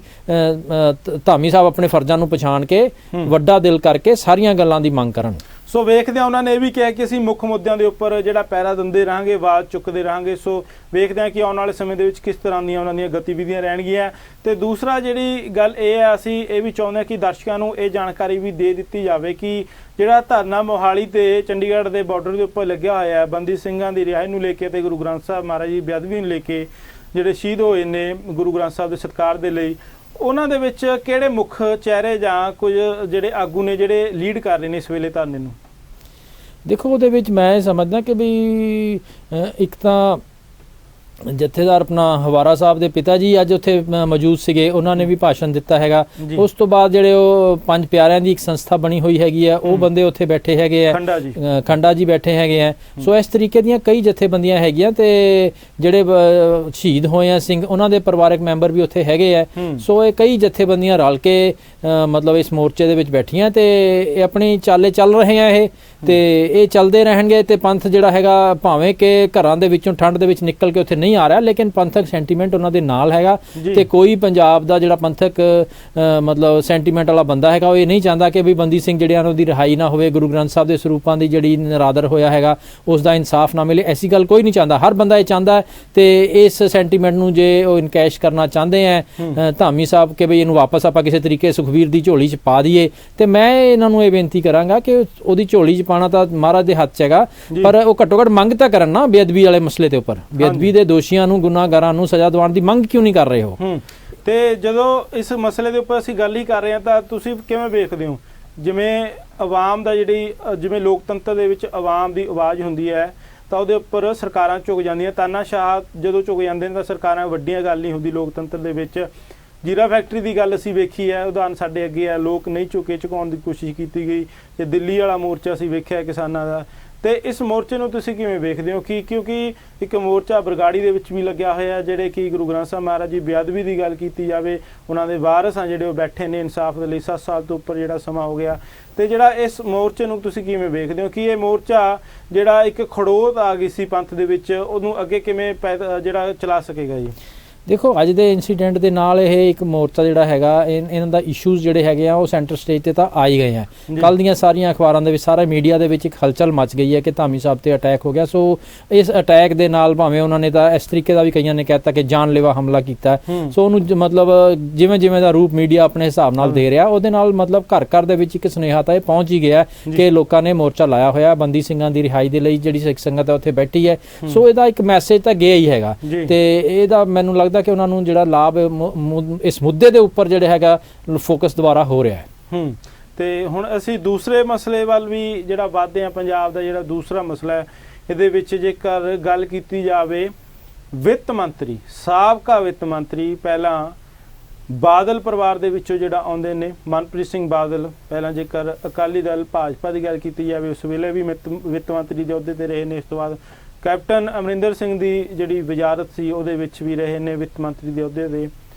[SPEAKER 2] ਧਾਮੀ ਸਾਹਿਬ ਆਪਣੇ ਫਰਜ਼ਾਂ ਨੂੰ ਪਛਾਣ ਕੇ ਵੱਡਾ ਦਿਲ ਕਰਕੇ ਸਾਰੀਆਂ ਗੱਲਾਂ ਦੀ ਮੰਗ ਕਰਨ।
[SPEAKER 1] ਸੋ ਵੇਖਦੇ ਹਾਂ, ਉਹਨਾਂ ਨੇ ਇਹ ਵੀ ਕਿਹਾ ਕਿ ਅਸੀਂ ਮੁੱਖ ਮੁੱਦਿਆਂ ਦੇ ਉੱਪਰ ਜਿਹੜਾ ਪਹਿਰਾ ਦਿੰਦੇ ਰਹਾਂਗੇ, ਆਵਾਜ਼ ਚੁੱਕਦੇ ਰਹਾਂਗੇ। ਸੋ ਵੇਖਦੇ ਹਾਂ ਕਿ ਆਉਣ ਵਾਲੇ ਸਮੇਂ ਦੇ ਵਿੱਚ ਕਿਸ ਤਰ੍ਹਾਂ ਦੀਆਂ ਉਹਨਾਂ ਦੀਆਂ ਗਤੀਵਿਧੀਆਂ ਰਹਿਣਗੀਆਂ। ਤੇ ਦੂਸਰਾ ਜਿਹੜੀ ਗੱਲ ਇਹ ਹੈ, ਅਸੀਂ ਇਹ ਵੀ ਚਾਹੁੰਦੇ ਹਾਂ ਕਿ ਦਰਸ਼ਕਾਂ ਨੂੰ ਇਹ ਜਾਣਕਾਰੀ ਵੀ ਦੇ ਦਿੱਤੀ ਜਾਵੇ ਕਿ ਜਿਹੜਾ ਧਰਨਾ ਮੋਹਾਲੀ ਤੇ ਚੰਡੀਗੜ੍ਹ ਦੇ ਬਾਰਡਰ ਦੇ ਉੱਪਰ ਲੱਗਿਆ ਹੋਇਆ ਹੈ, ਬੰਦੀ ਸਿੰਘਾਂ ਦੀ ਰਿਹਾਈ ਨੂੰ ਲੈ ਕੇ ਤੇ ਗੁਰੂ ਗ੍ਰੰਥ ਸਾਹਿਬ ਮਹਾਰਾਜ ਦੀ ਬੇਅਦਬੀ ਨੂੰ ਲੈ ਕੇ ਜਿਹੜੇ ਸ਼ਹੀਦ ਹੋਏ ਨੇ ਗੁਰੂ ਗ੍ਰੰਥ ਸਾਹਿਬ ਦੇ ਸਤਿਕਾਰ ਦੇ ਲਈ, ਉਹਨਾਂ ਦੇ ਵਿੱਚ ਕਿਹੜੇ ਮੁੱਖ ਚਿਹਰੇ ਜਾਂ ਕੁਝ ਜਿਹੜੇ ਆਗੂ ਨੇ ਜਿਹੜੇ ਲੀਡ ਕਰ ਰਹੇ ਨੇ ਇਸ ਵੇਲੇ ਧਰਨੇ ਨੂੰ?
[SPEAKER 2] ਦੇਖੋ ਉਹਦੇ ਵਿੱਚ ਮੈਂ ਸਮਝਦਾ ਕਿ ਵੀ ਇੱਕ ਤਾਂ ਜਥੇਦਾਰ ਆਪਣਾ ਹਵਾਰਾ ਸਾਹਿਬ ਦੇ ਪਿਤਾ ਜੀ ਅੱਜ ਉੱਥੇ ਮੌਜੂਦ ਸੀਗੇ, ਉਹਨਾਂ ਨੇ ਵੀ ਭਾਸ਼ਣ ਦਿੱਤਾ ਹੈਗਾ। ਉਸ ਤੋਂ ਬਾਅਦ ਜਿਹੜੇ ਉਹ ਪੰਜ ਪਿਆਰਿਆਂ ਦੀ ਇੱਕ ਸੰਸਥਾ ਬਣੀ ਹੋਈ ਹੈਗੀ ਆ, ਉਹ ਬੰਦੇ ਉੱਥੇ ਬੈਠੇ ਹੈਗੇ ਆ, ਖੰਡਾ ਜੀ ਬੈਠੇ ਹੈਗੇ ਆ। ਸੋ ਇਸ ਤਰੀਕੇ ਦੀਆਂ ਕਈ ਜਥੇਬੰਦੀਆਂ ਹੈਗੀਆਂ ਤੇ ਜਿਹੜੇ ਸ਼ਹੀਦ ਹੋਏ ਆ ਸਿੰਘ, ਉਹਨਾਂ ਦੇ ਪਰਿਵਾਰਕ ਮੈਂਬਰ ਵੀ ਉੱਥੇ ਹੈਗੇ ਆ। ਸੋ ਇਹ ਕਈ ਜਥੇਬੰਦੀਆਂ ਰਲ ਕੇ ਮਤਲਬ ਇਸ ਮੋਰਚੇ ਦੇ ਵਿੱਚ ਬੈਠੀਆਂ ਤੇ ਇਹ ਆਪਣੀ ਚਾਲੇ ਚੱਲ ਰਹੇ ਆ ਇਹ, ਤੇ ਇਹ ਚੱਲਦੇ ਰਹਿਣਗੇ। ਤੇ ਪੰਥ ਜਿਹੜਾ ਹੈਗਾ ਭਾਵੇਂ ਕਿ ਘਰਾਂ ਦੇ ਵਿੱਚੋਂ ਠੰਡ ਦੇ ਵਿੱਚ ਨਿਕਲ ਕੇ ਉੱਥੇ ਨਹੀਂ ਆ ਰਿਹਾ, ਲੇਕਿਨ ਪੰਥਕ ਸੈਂਟੀਮੈਂਟ ਉਹਨਾਂ ਦੇ ਨਾਲ ਹੈਗਾ। ਤੇ ਕੋਈ ਪੰਜਾਬ ਦਾ ਜਿਹੜਾ ਪੰਥਕ ਮਤਲਬ ਸੈਂਟੀਮੈਂਟ ਵਾਲਾ ਬੰਦਾ ਹੈਗਾ, ਉਹ ਇਹ ਨਹੀਂ ਚਾਹੁੰਦਾ ਕਿ ਵੀ ਬੰਦੀ ਸਿੰਘ ਜਿਹੜਿਆਂ ਨੂੰ ਦੀ ਰਿਹਾਈ ਨਾ ਹੋਵੇ, ਗੁਰੂ ਗ੍ਰੰਥ ਸਾਹਿਬ ਦੇ ਸਰੂਪਾਂ ਦੀ ਜਿਹੜੀ ਨਿਰਾਦਰ ਹੋਇਆ ਹੈਗਾ ਉਸ ਦਾ ਇਨਸਾਫ ਨਾ ਮਿਲੇ। ਐਸੀ ਗੱਲ ਕੋਈ ਨਹੀਂ ਚਾਹੁੰਦਾ, ਹਰ ਬੰਦਾ ਇਹ ਚਾਹੁੰਦਾ। ਤੇ ਇਸ ਸੈਂਟੀਮੈਂਟ ਨੂੰ ਜੇ ਉਹ ਇਨਕੈਸ਼ ਕਰਨਾ ਚਾਹੁੰਦੇ ਆ ਧਾਮੀ ਸਾਹਿਬ ਕਿ ਬਈ ਇਹਨੂੰ ਵਾਪਸ ਆਪਾਂ ਕਿਸੇ ਤਰੀਕੇ ਸੁਖਬੀਰ ਦੀ ਝੋਲੀ 'ਚ ਪਾ ਦਈਏ, ਤੇ ਮੈਂ ਇਹਨਾਂ ਨੂੰ ਇਹ ਬੇਨਤੀ ਕਰਾਂਗਾ ਕਿ ਉਹਦੀ ਝੋਲੀ 'ਚ ਪਾਣਾ ਤਾਂ ਮਹਾਰਾਜ ਦੇ ਹੱਥ 'ਚ ਹੈਗਾ, ਪਰ ਉਹ ਘੱਟੋ ਘੱਟ ਮੰਗ ਤਾਂ ਕਰਨ ਨਾ ਬੇਅਦਬੀ ਵਾਲੇ ਮਸਲੇ ਦੇ ਉੱਪਰ। ਬੇਅਦਬੀ ਦੇ ਦੋਸ਼ੀਆਂ ਨੂੰ, ਗੁਨਾਹਗਾਰਾਂ ਨੂੰ ਸਜ਼ਾ ਦਿਵਾਉਣ ਦੀ ਮੰਗ ਕਿਉਂ ਨਹੀਂ ਕਰ ਰਹੇ ਹੋ?
[SPEAKER 1] ਤੇ ਜਦੋਂ ਇਸ ਮਸਲੇ ਦੇ ਉੱਪਰ ਅਸੀਂ ਗੱਲ ਹੀ ਕਰ ਰਹੇ ਹਾਂ ਤਾਂ ਤੁਸੀਂ ਕਿਵੇਂ ਵੇਖਦੇ ਹੋ, ਜਿਵੇਂ ਆਵਾਮ ਦਾ ਜਿਵੇਂ ਲੋਕਤੰਤਰ ਦੇ ਵਿੱਚ ਆਵਾਮ ਦੀ ਆਵਾਜ਼ ਹੁੰਦੀ ਹੈ ਤਾਂ ਉਹਦੇ ਉੱਪਰ ਸਰਕਾਰਾਂ ਝੁਕ ਜਾਂਦੀਆਂ, ਤਾਨਾਸ਼ਾਹ ਜਦੋਂ ਝੁਕ ਜਾਂਦੇ ਨੇ ਤਾਂ ਸਰਕਾਰਾਂ ਵੱਡੀਆਂ ਗੱਲ ਨਹੀਂ ਹੁੰਦੀ ਲੋਕਤੰਤਰ ਦੇ ਵਿੱਚ। ਜੀਰਾ ਫੈਕਟਰੀ ਦੀ ਗੱਲ ਅਸੀਂ ਵੇਖੀ ਹੈ, ਉਦਾਹਰਨ ਸਾਡੇ ਅੱਗੇ ਹੈ, ਲੋਕ ਨਹੀਂ ਝੁਕੇ, ਝੁਕਾਉਣ ਦੀ ਕੋਸ਼ਿਸ਼ ਕੀਤੀ ਗਈ। ਤੇ ਦਿੱਲੀ ਵਾਲਾ ਮੋਰਚਾ ਅਸੀਂ ਵੇਖਿਆ ਕਿਸਾਨਾਂ ਦਾ। ਤੇ ਇਸ ਮੋਰਚੇ ਨੂੰ ਤੁਸੀਂ ਕਿਵੇਂ ਵੇਖਦੇ ਹੋ ਕਿ ਕਿਉਂਕਿ ਇੱਕ ਮੋਰਚਾ ਬਰਗਾੜੀ ਦੇ ਵਿੱਚ ਵੀ ਲੱਗਿਆ ਹੋਇਆ, ਜਿਹੜੇ ਕਿ ਗੁਰੂ ਗ੍ਰੰਥ ਸਾਹਿਬ ਮਹਾਰਾਜ ਜੀ ਬੇਅਦਬੀ ਦੀ ਗੱਲ ਕੀਤੀ ਜਾਵੇ, ਉਹਨਾਂ ਦੇ ਵਾਰਿਸ ਆ ਜਿਹੜੇ ਉਹ ਬੈਠੇ ਨੇ ਇਨਸਾਫ ਦੇ ਲਈ 7 ਸਾਲ ਤੋਂ ਉੱਪਰ ਜਿਹੜਾ ਸਮਾਂ ਹੋ ਗਿਆ। ਤੇ ਜਿਹੜਾ ਇਸ ਮੋਰਚੇ ਨੂੰ ਤੁਸੀਂ ਕਿਵੇਂ ਵੇਖਦੇ ਹੋ ਕਿ ਇਹ ਮੋਰਚਾ ਜਿਹੜਾ ਇੱਕ ਖੜੋਤ ਆ ਗਈ ਸੀ ਪੰਥ ਦੇ ਵਿੱਚ, ਉਹਨੂੰ ਅੱਗੇ ਕਿਵੇਂ ਜਿਹੜਾ ਚਲਾ ਸਕੇਗਾ ਜੀ?
[SPEAKER 2] ਦੇਖੋ ਅੱਜ ਦੇ ਇਨਸੀਡੈਂਟ ਦੇ ਨਾਲ ਇਹ ਇੱਕ ਮੋਰਚਾ ਜਿਹੜਾ ਹੈਗਾ, ਇਹਨਾਂ ਦਾ ਇਸ਼ੂਜ਼ ਜਿਹੜੇ ਹੈਗੇ ਆ ਉਹ ਸੈਂਟਰ ਸਟੇਜ ਤੇ ਤਾਂ ਆ ਹੀ ਗਏ ਆ। ਕੱਲ ਦੀਆਂ ਸਾਰੀਆਂ ਅਖਬਾਰਾਂ ਦੇ ਵਿੱਚ, ਸਾਰੇ ਮੀਡੀਆ ਦੇ ਵਿੱਚ ਇੱਕ ਹਲਚਲ ਮਚ ਗਈ ਹੈ ਕਿ ਧਾਮੀ ਸਾਹਿਬ ਤੇ ਅਟੈਕ ਹੋ ਗਿਆ। ਸੋ ਇਸ ਅਟੈਕ ਦੇ ਨਾਲ ਭਾਵੇਂ ਉਹਨਾਂ ਨੇ ਤਾਂ ਇਸ ਤਰੀਕੇ ਦਾ ਵੀ ਕਈਆਂ ਨੇ ਕਹਿਤਾ ਕਿ ਜਾਨਲੇਵਾ ਹਮਲਾ ਕੀਤਾ, ਸੋ ਉਹਨੂੰ ਮਤਲਬ ਜਿਵੇਂ ਜਿਵੇਂ ਦਾ ਰੂਪ ਮੀਡੀਆ ਆਪਣੇ ਹਿਸਾਬ ਨਾਲ ਦੇ ਰਿਹਾ, ਉਹਦੇ ਨਾਲ ਮਤਲਬ ਘਰ ਘਰ ਦੇ ਵਿੱਚ ਇੱਕ ਸੁਨੇਹਾ ਤਾਂ ਇਹ ਪਹੁੰਚ ਹੀ ਗਿਆ ਕਿ ਲੋਕਾਂ ਨੇ ਮੋਰਚਾ ਲਾਇਆ ਹੋਇਆ ਬੰਦੀ ਸਿੰਘਾਂ ਦੀ ਰਿਹਾਈ ਦੇ ਲਈ, ਜਿਹੜੀ ਸਿੱਖ ਸੰਗਤ ਹੈ ਉੱਥੇ ਬੈਠੀ ਹੈ। ਸੋ ਇਹਦਾ ਇੱਕ ਮੈਸੇਜ ਤਾਂ ਗਿਆ ਹੀ ਹੈਗਾ, ਤੇ ਇਹਦਾ ਮੈਨੂੰ ਲੱਗਦਾ ਕਿ ਉਹਨਾਂ ਨੂੰ ਜਿਹੜਾ ਲਾਭ ਇਸ ਮੁੱਦੇ ਦੇ ਉੱਪਰ ਜਿਹੜਾ ਹੈਗਾ ਫੋਕਸ ਦੁਬਾਰਾ ਹੋ ਰਿਹਾ ਹੈ।
[SPEAKER 1] ਤੇ ਹੁਣ ਅਸੀਂ ਦੂਸਰੇ ਮਸਲੇ ਵੱਲ ਵੀ ਜਿਹੜਾ ਵਧਦੇ ਹਾਂ। ਪੰਜਾਬ ਦਾ ਜਿਹੜਾ ਦੂਸਰਾ ਮਸਲਾ ਹੈ, ਇਹਦੇ ਵਿੱਚ ਜੇਕਰ ਗੱਲ ਕੀਤੀ ਜਾਵੇ, ਵਿੱਤ ਮੰਤਰੀ, ਸਾਬਕਾ ਵਿੱਤ ਮੰਤਰੀ, ਪਹਿਲਾਂ ਬਾਦਲ ਪਰਿਵਾਰ ਦੇ ਵਿੱਚੋਂ ਜਿਹੜਾ ਆਉਂਦੇ ਨੇ ਮਨਪ੍ਰੀਤ ਸਿੰਘ ਬਾਦਲ, ਪਹਿਲਾਂ ਜੇਕਰ ਅਕਾਲੀ ਦਲ ਭਾਜਪਾ ਦੀ ਗੱਲ ਕੀਤੀ ਜਾਵੇ ਉਸ ਵੇਲੇ ਵੀ ਵਿੱਤ ਮੰਤਰੀ ਦੇ ਅਹੁਦੇ ਤੇ ਰਹੇ ਨੇ। ਇਸ ਤੋਂ ਬਾਅਦ ਕੈਪਟਨ ਅਮਰਿੰਦਰ ਸਿੰਘ ਦੀ ਜਿਹੜੀ ਵਜ਼ਾਰਤ ਸੀ ਉਹਦੇ ਵਿੱਚ ਵੀ ਰਹੇ ਨੇ ਵਿੱਤ ਮੰਤਰੀ ਦੇ ਅਹੁਦੇ ਤੇ।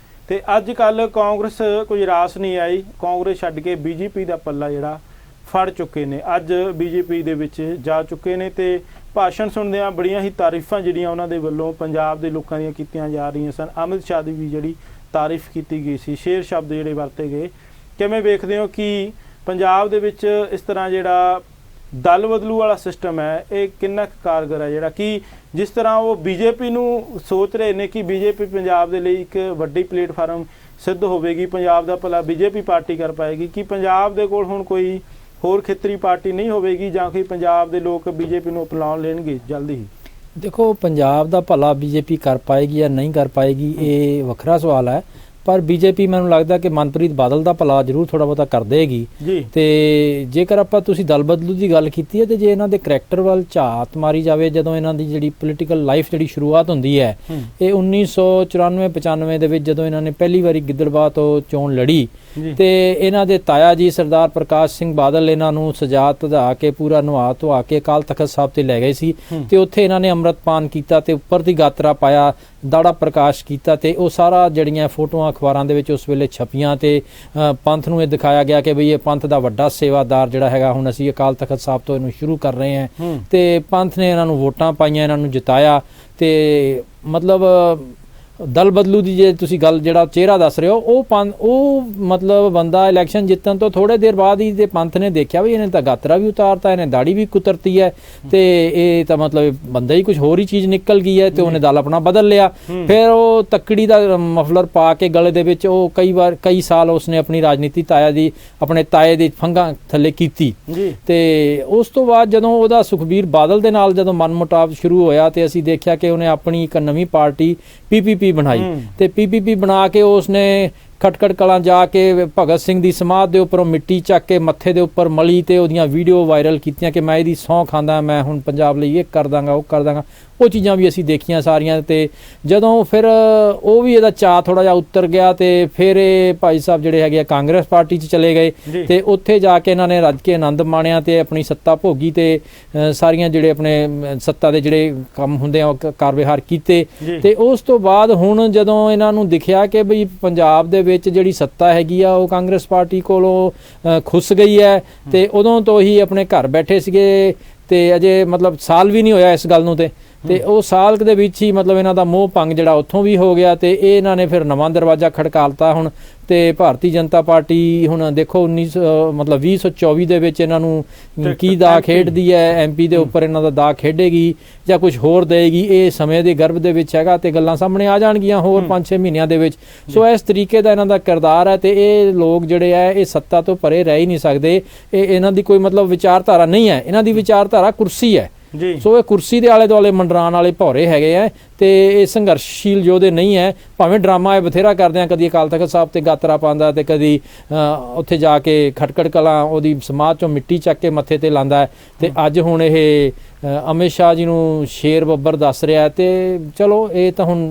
[SPEAKER 1] ਤੇ ਅੱਜ ਕੱਲ ਕਾਂਗਰਸ ਕੋਈ ਰਾਸ ਨਹੀਂ ਆਈ, ਕਾਂਗਰਸ ਛੱਡ ਕੇ ਬੀਜੇਪੀ ਦਾ ਪੱਲਾ ਜਿਹੜਾ ਫੜ ਚੁੱਕੇ ਨੇ, ਅੱਜ ਬੀਜੇਪੀ ਦੇ ਵਿੱਚ ਜਾ ਚੁੱਕੇ ਨੇ। ਤੇ ਭਾਸ਼ਣ ਸੁਣਦਿਆਂ ਬੜੀਆਂ ਹੀ ਤਾਰੀਫਾਂ ਜਿਹੜੀਆਂ ਉਹਨਾਂ ਦੇ ਵੱਲੋਂ ਪੰਜਾਬ ਦੇ ਲੋਕਾਂ ਦੀਆਂ ਕੀਤੀਆਂ ਜਾ ਰਹੀਆਂ ਸਨ। ਅਮਿਤ ਸ਼ਾਹ ਦੀ ਵੀ ਜਿਹੜੀ ਤਾਰੀਫ ਕੀਤੀ ਗਈ ਸੀ, ਸ਼ੇਰ ਸ਼ਬਦ ਜਿਹੜੇ ਵਰਤੇ ਗਏ। ਕਿਵੇਂ ਵੇਖਦੇ ਹੋ ਕਿ ਪੰਜਾਬ ਦੇ ਵਿੱਚ ਇਸ ਤਰ੍ਹਾਂ ਜਿਹੜਾ ਦਲ ਬਦਲੂ ਵਾਲਾ ਸਿਸਟਮ ਹੈ ਇਹ ਕਿੰਨਾ ਕਾਰਗਰ ਹੈ, ਜਿਹੜਾ ਕਿ ਜਿਸ ਤਰ੍ਹਾਂ ਉਹ ਬੀਜੇਪੀ ਨੂੰ ਸੋਚ ਰਹੇ ਨੇ ਕਿ ਬੀਜੇਪੀ ਪੰਜਾਬ ਦੇ ਲਈ ਇੱਕ ਵੱਡੀ ਪਲੇਟਫਾਰਮ ਸਿੱਧ ਹੋਵੇਗੀ, ਪੰਜਾਬ ਦਾ ਭਲਾ ਬੀਜੇਪੀ ਪਾਰਟੀ ਕਰ ਪਾਏਗੀ, ਕਿ ਪੰਜਾਬ ਦੇ ਕੋਲ ਹੁਣ ਕੋਈ ਹੋਰ ਖੇਤਰੀ ਪਾਰਟੀ ਨਹੀਂ ਹੋਵੇਗੀ ਜਾਂ ਕਿ ਪੰਜਾਬ ਦੇ ਲੋਕ ਬੀਜੇਪੀ ਨੂੰ ਅਪਣਾਉਣ ਲੈਣਗੇ ਜਲਦੀ ਹੀ?
[SPEAKER 2] ਦੇਖੋ ਪੰਜਾਬ ਦਾ ਭਲਾ ਬੀਜੇਪੀ ਕਰ ਪਾਏਗੀ ਜਾਂ ਨਹੀਂ ਕਰ ਪਾਏਗੀ ਇਹ ਵੱਖਰਾ ਸਵਾਲ ਹੈ, ਪਰ ਬੀਜੇਪੀ ਮੈਨੂੰ ਲੱਗਦਾ ਕਿ ਮਨਪ੍ਰੀਤ ਬਾਦਲ ਦਾ ਭਲਾ ਜ਼ਰੂਰ ਥੋੜਾ ਬਹੁਤਾ ਕਰ ਦੇਗੀ। ਤੇ ਜੇਕਰ ਆਪਾਂ ਤੁਸੀਂ ਦਲ ਬਦਲੂ ਦੀ ਗੱਲ ਕੀਤੀ ਹੈ ਤੇ ਜੇ ਇਹਨਾਂ ਦੇ ਕਰੈਕਟਰ ਵੱਲ ਝਾਤ ਮਾਰੀ ਜਾਵੇ, ਜਦੋਂ ਇਹਨਾਂ ਦੀ ਜਿਹੜੀ ਪੋਲੀਟੀਕਲ ਲਾਈਫ ਜਿਹੜੀ ਸ਼ੁਰੂਆਤ ਹੁੰਦੀ ਹੈ ਇਹ 1994-95 ਦੇ ਵਿੱਚ ਜਦੋਂ ਇਹਨਾਂ ਨੇ ਪਹਿਲੀ ਵਾਰੀ ਗਿੱਦੜਬਾਹ ਤੋਂ ਚੋਣ ਲੜੀ ਤੇ ਇਹਨਾਂ ਦੇ ਤਾਇਆ ਜੀ ਸਰਦਾਰ ਪ੍ਰਕਾਸ਼ ਸਿੰਘ ਬਾਦਲ ਇਹਨਾਂ ਨੂੰ ਸਜਾ ਧਾ ਕੇ ਪੂਰਾ ਨਵਾ ਧਵਾ ਕੇ ਅਕਾਲ ਤਖਤ ਸਾਹਿਬ ਤੇ ਲੈ ਗਏ ਸੀ ਤੇ ਉੱਥੇ ਇਹਨਾਂ ਨੇ ਅੰਮ੍ਰਿਤਪਾਨ ਕੀਤਾ ਤੇ ਉੱਪਰ ਦੀ ਗਾਤਰਾ ਪਾਇਆ, ਦਾੜਾ ਪ੍ਰਕਾਸ਼ ਕੀਤਾ ਤੇ ਉਹ ਸਾਰਾ ਜਿਹੜੀਆਂ ਫੋਟੋਆਂ ਅਖਬਾਰਾਂ ਦੇ ਵਿੱਚ ਉਸ ਵੇਲੇ ਛਪੀਆਂ ਤੇ ਪੰਥ ਨੂੰ ਇਹ ਦਿਖਾਇਆ ਗਿਆ ਕਿ ਬਈ ਇਹ ਪੰਥ ਦਾ ਵੱਡਾ ਸੇਵਾਦਾਰ ਜਿਹੜਾ ਹੈਗਾ ਹੁਣ ਅਸੀਂ ਅਕਾਲ ਤਖਤ ਸਾਹਿਬ ਤੋਂ ਇਹਨੂੰ ਸ਼ੁਰੂ ਕਰ ਰਹੇ ਹਾਂ। ਤੇ ਪੰਥ ਨੇ ਇਹਨਾਂ ਨੂੰ ਵੋਟਾਂ ਪਾਈਆਂ, ਇਹਨਾਂ ਨੂੰ ਜਿਤਾਇਆ ਤੇ ਮਤਲਬ ਦਲ ਬਦਲੂ ਦੀ ਜੇ ਤੁਸੀਂ ਗੱਲ ਜਿਹੜਾ ਚਿਹਰਾ ਦੱਸ ਰਹੇ ਹੋ ਉਹ ਮਤਲਬ ਬੰਦਾ ਇਲੈਕਸ਼ਨ ਜਿੱਤਣ ਤੋਂ ਥੋੜੇ ਦੇਰ ਬਾਅਦ ਹੀ ਤੇ ਪੰਥ ਨੇ ਦੇਖਿਆ ਵੀ ਇਹਨੇ ਤਾਂ ਗਾਤਰਾ ਵੀ ਉਤਾਰਤਾ, ਇਹਨੇ ਦਾੜੀ ਵੀ ਕੁਤਰਤੀ ਹੈ ਤੇ ਇਹ ਤਾਂ ਮਤਲਬ ਬੰਦਾ ਹੀ ਕੁਝ ਹੋਰ ਹੀ ਚੀਜ਼ ਨਿਕਲ ਗਈ ਹੈ ਤੇ ਉਹਨੇ ਦਲ ਆਪਣਾ ਬਦਲ ਲਿਆ। ਫਿਰ ਉਹ ਤੱਕੜੀ ਦਾ ਮਫਲਰ ਪਾ ਕੇ ਗਲੇ ਦੇ ਵਿੱਚ ਉਹ ਕਈ ਸਾਲ ਉਸਨੇ ਆਪਣੀ ਰਾਜਨੀਤੀ ਆਪਣੇ ਤਾਏ ਦੀ ਫੰਗਾਂ ਥੱਲੇ ਕੀਤੀ ਤੇ ਉਸ ਤੋਂ ਬਾਅਦ ਜਦੋਂ ਉਹਦਾ ਸੁਖਬੀਰ ਬਾਦਲ ਦੇ ਨਾਲ ਜਦੋਂ ਮਨਮੁਟਾਵ ਸ਼ੁਰੂ ਹੋਇਆ ਤੇ ਅਸੀਂ ਦੇਖਿਆ ਕਿ ਉਹਨੇ ਆਪਣੀ ਇੱਕ ਨਵੀਂ ਪਾਰਟੀ PPP ਬਣਾਈ ਤੇ PPP ਬਣਾ ਕੇ ਉਸਨੇ ਖਟਕੜ ਕਲਾਂ ਜਾ ਕੇ ਭਗਤ ਸਿੰਘ ਦੀ ਸਮਾਧ ਦੇ ਉੱਪਰੋਂ ਮਿੱਟੀ ਚੱਕ ਕੇ ਮੱਥੇ ਦੇ ਉੱਪਰ ਮਲੀ ਤੇ ਉਹਦੀਆਂ ਵੀਡੀਓ ਵਾਇਰਲ ਕੀਤੀਆਂ ਕਿ ਮੈਂ ਇਹਦੀ ਸਹੁੰ ਖਾਂਦਾ, ਮੈਂ ਹੁਣ ਪੰਜਾਬ ਲਈ ਇਹ ਕਰ ਦਾਂਗਾ, ਉਹ ਕਰ ਦਾਂਗਾ। ਉਹ ਚੀਜ਼ਾਂ ਵੀ ਅਸੀਂ ਦੇਖੀਆਂ ਸਾਰੀਆਂ। ਤੇ ਜਦੋਂ ਫਿਰ ਉਹ ਵੀ ਇਹਦਾ ਚਾਅ ਥੋੜਾ ਜਿਹਾ ਉਤਰ ਗਿਆ ਤੇ ਫਿਰ ਇਹ ਭਾਈ ਸਾਹਿਬ ਜਿਹੜੇ ਹੈਗੇ ਆ ਕਾਂਗਰਸ ਪਾਰਟੀ 'ਚ ਚਲੇ ਗਏ ਤੇ ਉੱਥੇ ਜਾ ਕੇ ਇਹਨਾਂ ਨੇ ਰੱਜ ਕੇ ਆਨੰਦ ਮਾਣਿਆ ਤੇ ਆਪਣੀ ਸੱਤਾ ਭੋਗੀ ਤੇ ਸਾਰੀਆਂ ਜਿਹੜੇ ਆਪਣੇ ਸੱਤਾ ਦੇ ਜਿਹੜੇ ਕੰਮ ਹੁੰਦੇ ਆ ਉਹ ਕਾਰ ਵਿਹਾਰ ਕੀਤੇ। ਤੇ ਉਸ ਤੋਂ ਬਾਅਦ ਹੁਣ ਜਦੋਂ ਇਹਨਾਂ ਨੂੰ ਦਿਖਿਆ ਕਿ ਬਈ ਪੰਜਾਬ ਦੇ ਵਿੱਚ ਜਿਹੜੀ ਸੱਤਾ ਹੈਗੀ ਆ ਉਹ ਕਾਂਗਰਸ ਪਾਰਟੀ ਕੋਲੋਂ ਖੁੱਸ ਗਈ ਹੈ ਤੇ ਉਦੋਂ ਤੋਂ ਹੀ ਆਪਣੇ ਘਰ ਬੈਠੇ ਸੀਗੇ ਤੇ ਅਜੇ ਮਤਲਬ ਸਾਲ ਵੀ ਨਹੀਂ ਹੋਇਆ ਇਸ ਗੱਲ ਨੂੰ ਤੇ ਉਹ ਸਾਲ ਦੇ ਵਿੱਚ ਹੀ ਮਤਲਬ ਇਹਨਾਂ ਦਾ ਮੋਹ ਭੰਗ ਜਿਹੜਾ ਉੱਥੋਂ ਵੀ ਹੋ ਗਿਆ ਤੇ ਇਹ ਇਹਨਾਂ ਨੇ ਫਿਰ ਨਵਾਂ ਦਰਵਾਜ਼ਾ ਖੜਕਾਲਤਾ ਹੁਣ। ਤੇ ਭਾਰਤੀ ਜਨਤਾ ਪਾਰਟੀ ਹੁਣ ਦੇਖੋ 2024 ਦੇ ਵਿੱਚ ਇਹਨਾਂ ਨੂੰ ਕੀ ਦਾ ਖੇਡਦੀ ਹੈ, ਐਮਪੀ ਦੇ ਉੱਪਰ ਇਹਨਾਂ ਦਾ ਦਾ ਖੇਡੇਗੀ ਜਾਂ ਕੁਝ ਹੋਰ ਦੇਗੀ, ਇਹ ਸਮੇਂ ਦੇ ਗਰਭ ਦੇ ਵਿੱਚ ਹੈਗਾ ਤੇ ਗੱਲਾਂ ਸਾਹਮਣੇ ਆ ਜਾਣਗੀਆਂ ਹੋਰ 5-6 ਮਹੀਨਿਆਂ ਦੇ ਵਿੱਚ। ਸੋ ਇਸ ਤਰੀਕੇ ਦਾ ਇਹਨਾਂ ਦਾ ਕਿਰਦਾਰ ਹੈ ਤੇ ਇਹ ਲੋਕ ਜਿਹੜੇ ਆ ਇਹ ਸੱਤਾ ਤੋਂ ਪਰੇ ਰਹਿ ਹੀ ਨਹੀਂ ਸਕਦੇ। ਇਹ ਇਹਨਾਂ ਦੀ ਕੋਈ ਮਤਲਬ ਵਿਚਾਰਧਾਰਾ ਨਹੀਂ ਹੈ, ਇਹਨਾਂ ਦੀ ਵਿਚਾਰਧਾਰਾ ਕੁਰਸੀ ਹੈ। ਸੋ ਇਹ ਕੁਰਸੀ ਦੇ ਆਲੇ ਦੁਆਲੇ ਮੰਡਰਾਣ ਵਾਲੇ ਭੌਰੇ ਹੈਗੇ ਆ ਤੇ ਇਹ ਸੰਘਰਸ਼ਸ਼ੀਲ ਯੋਧੇ ਨਹੀਂ ਹੈ। ਭਾਵੇਂ ਡਰਾਮਾ ਇਹ ਬਥੇਰਾ ਕਰਦੇ ਆ, ਕਦੀ ਅਕਾਲ ਤਖਤ ਸਾਹਿਬ ਤੇ ਗਾਤਰਾ ਪਾਉਂਦਾ ਤੇ ਕਦੀ ਉੱਥੇ ਜਾ ਕੇ ਖਟਕੜ ਕਲਾਂ ਉਹਦੀ ਸਮਾਧ ਚੋਂ ਮਿੱਟੀ ਚੱਕ ਕੇ ਮੱਥੇ ਤੇ ਲਾਉਂਦਾ ਤੇ ਅੱਜ ਹੁਣ ਇਹ ਅਮਿਤ ਸ਼ਾਹ ਜੀ ਨੂੰ ਸ਼ੇਰ ਬੱਬਰ ਦੱਸ ਰਿਹਾ ਤੇ ਚਲੋ ਇਹ ਤਾਂ ਹੁਣ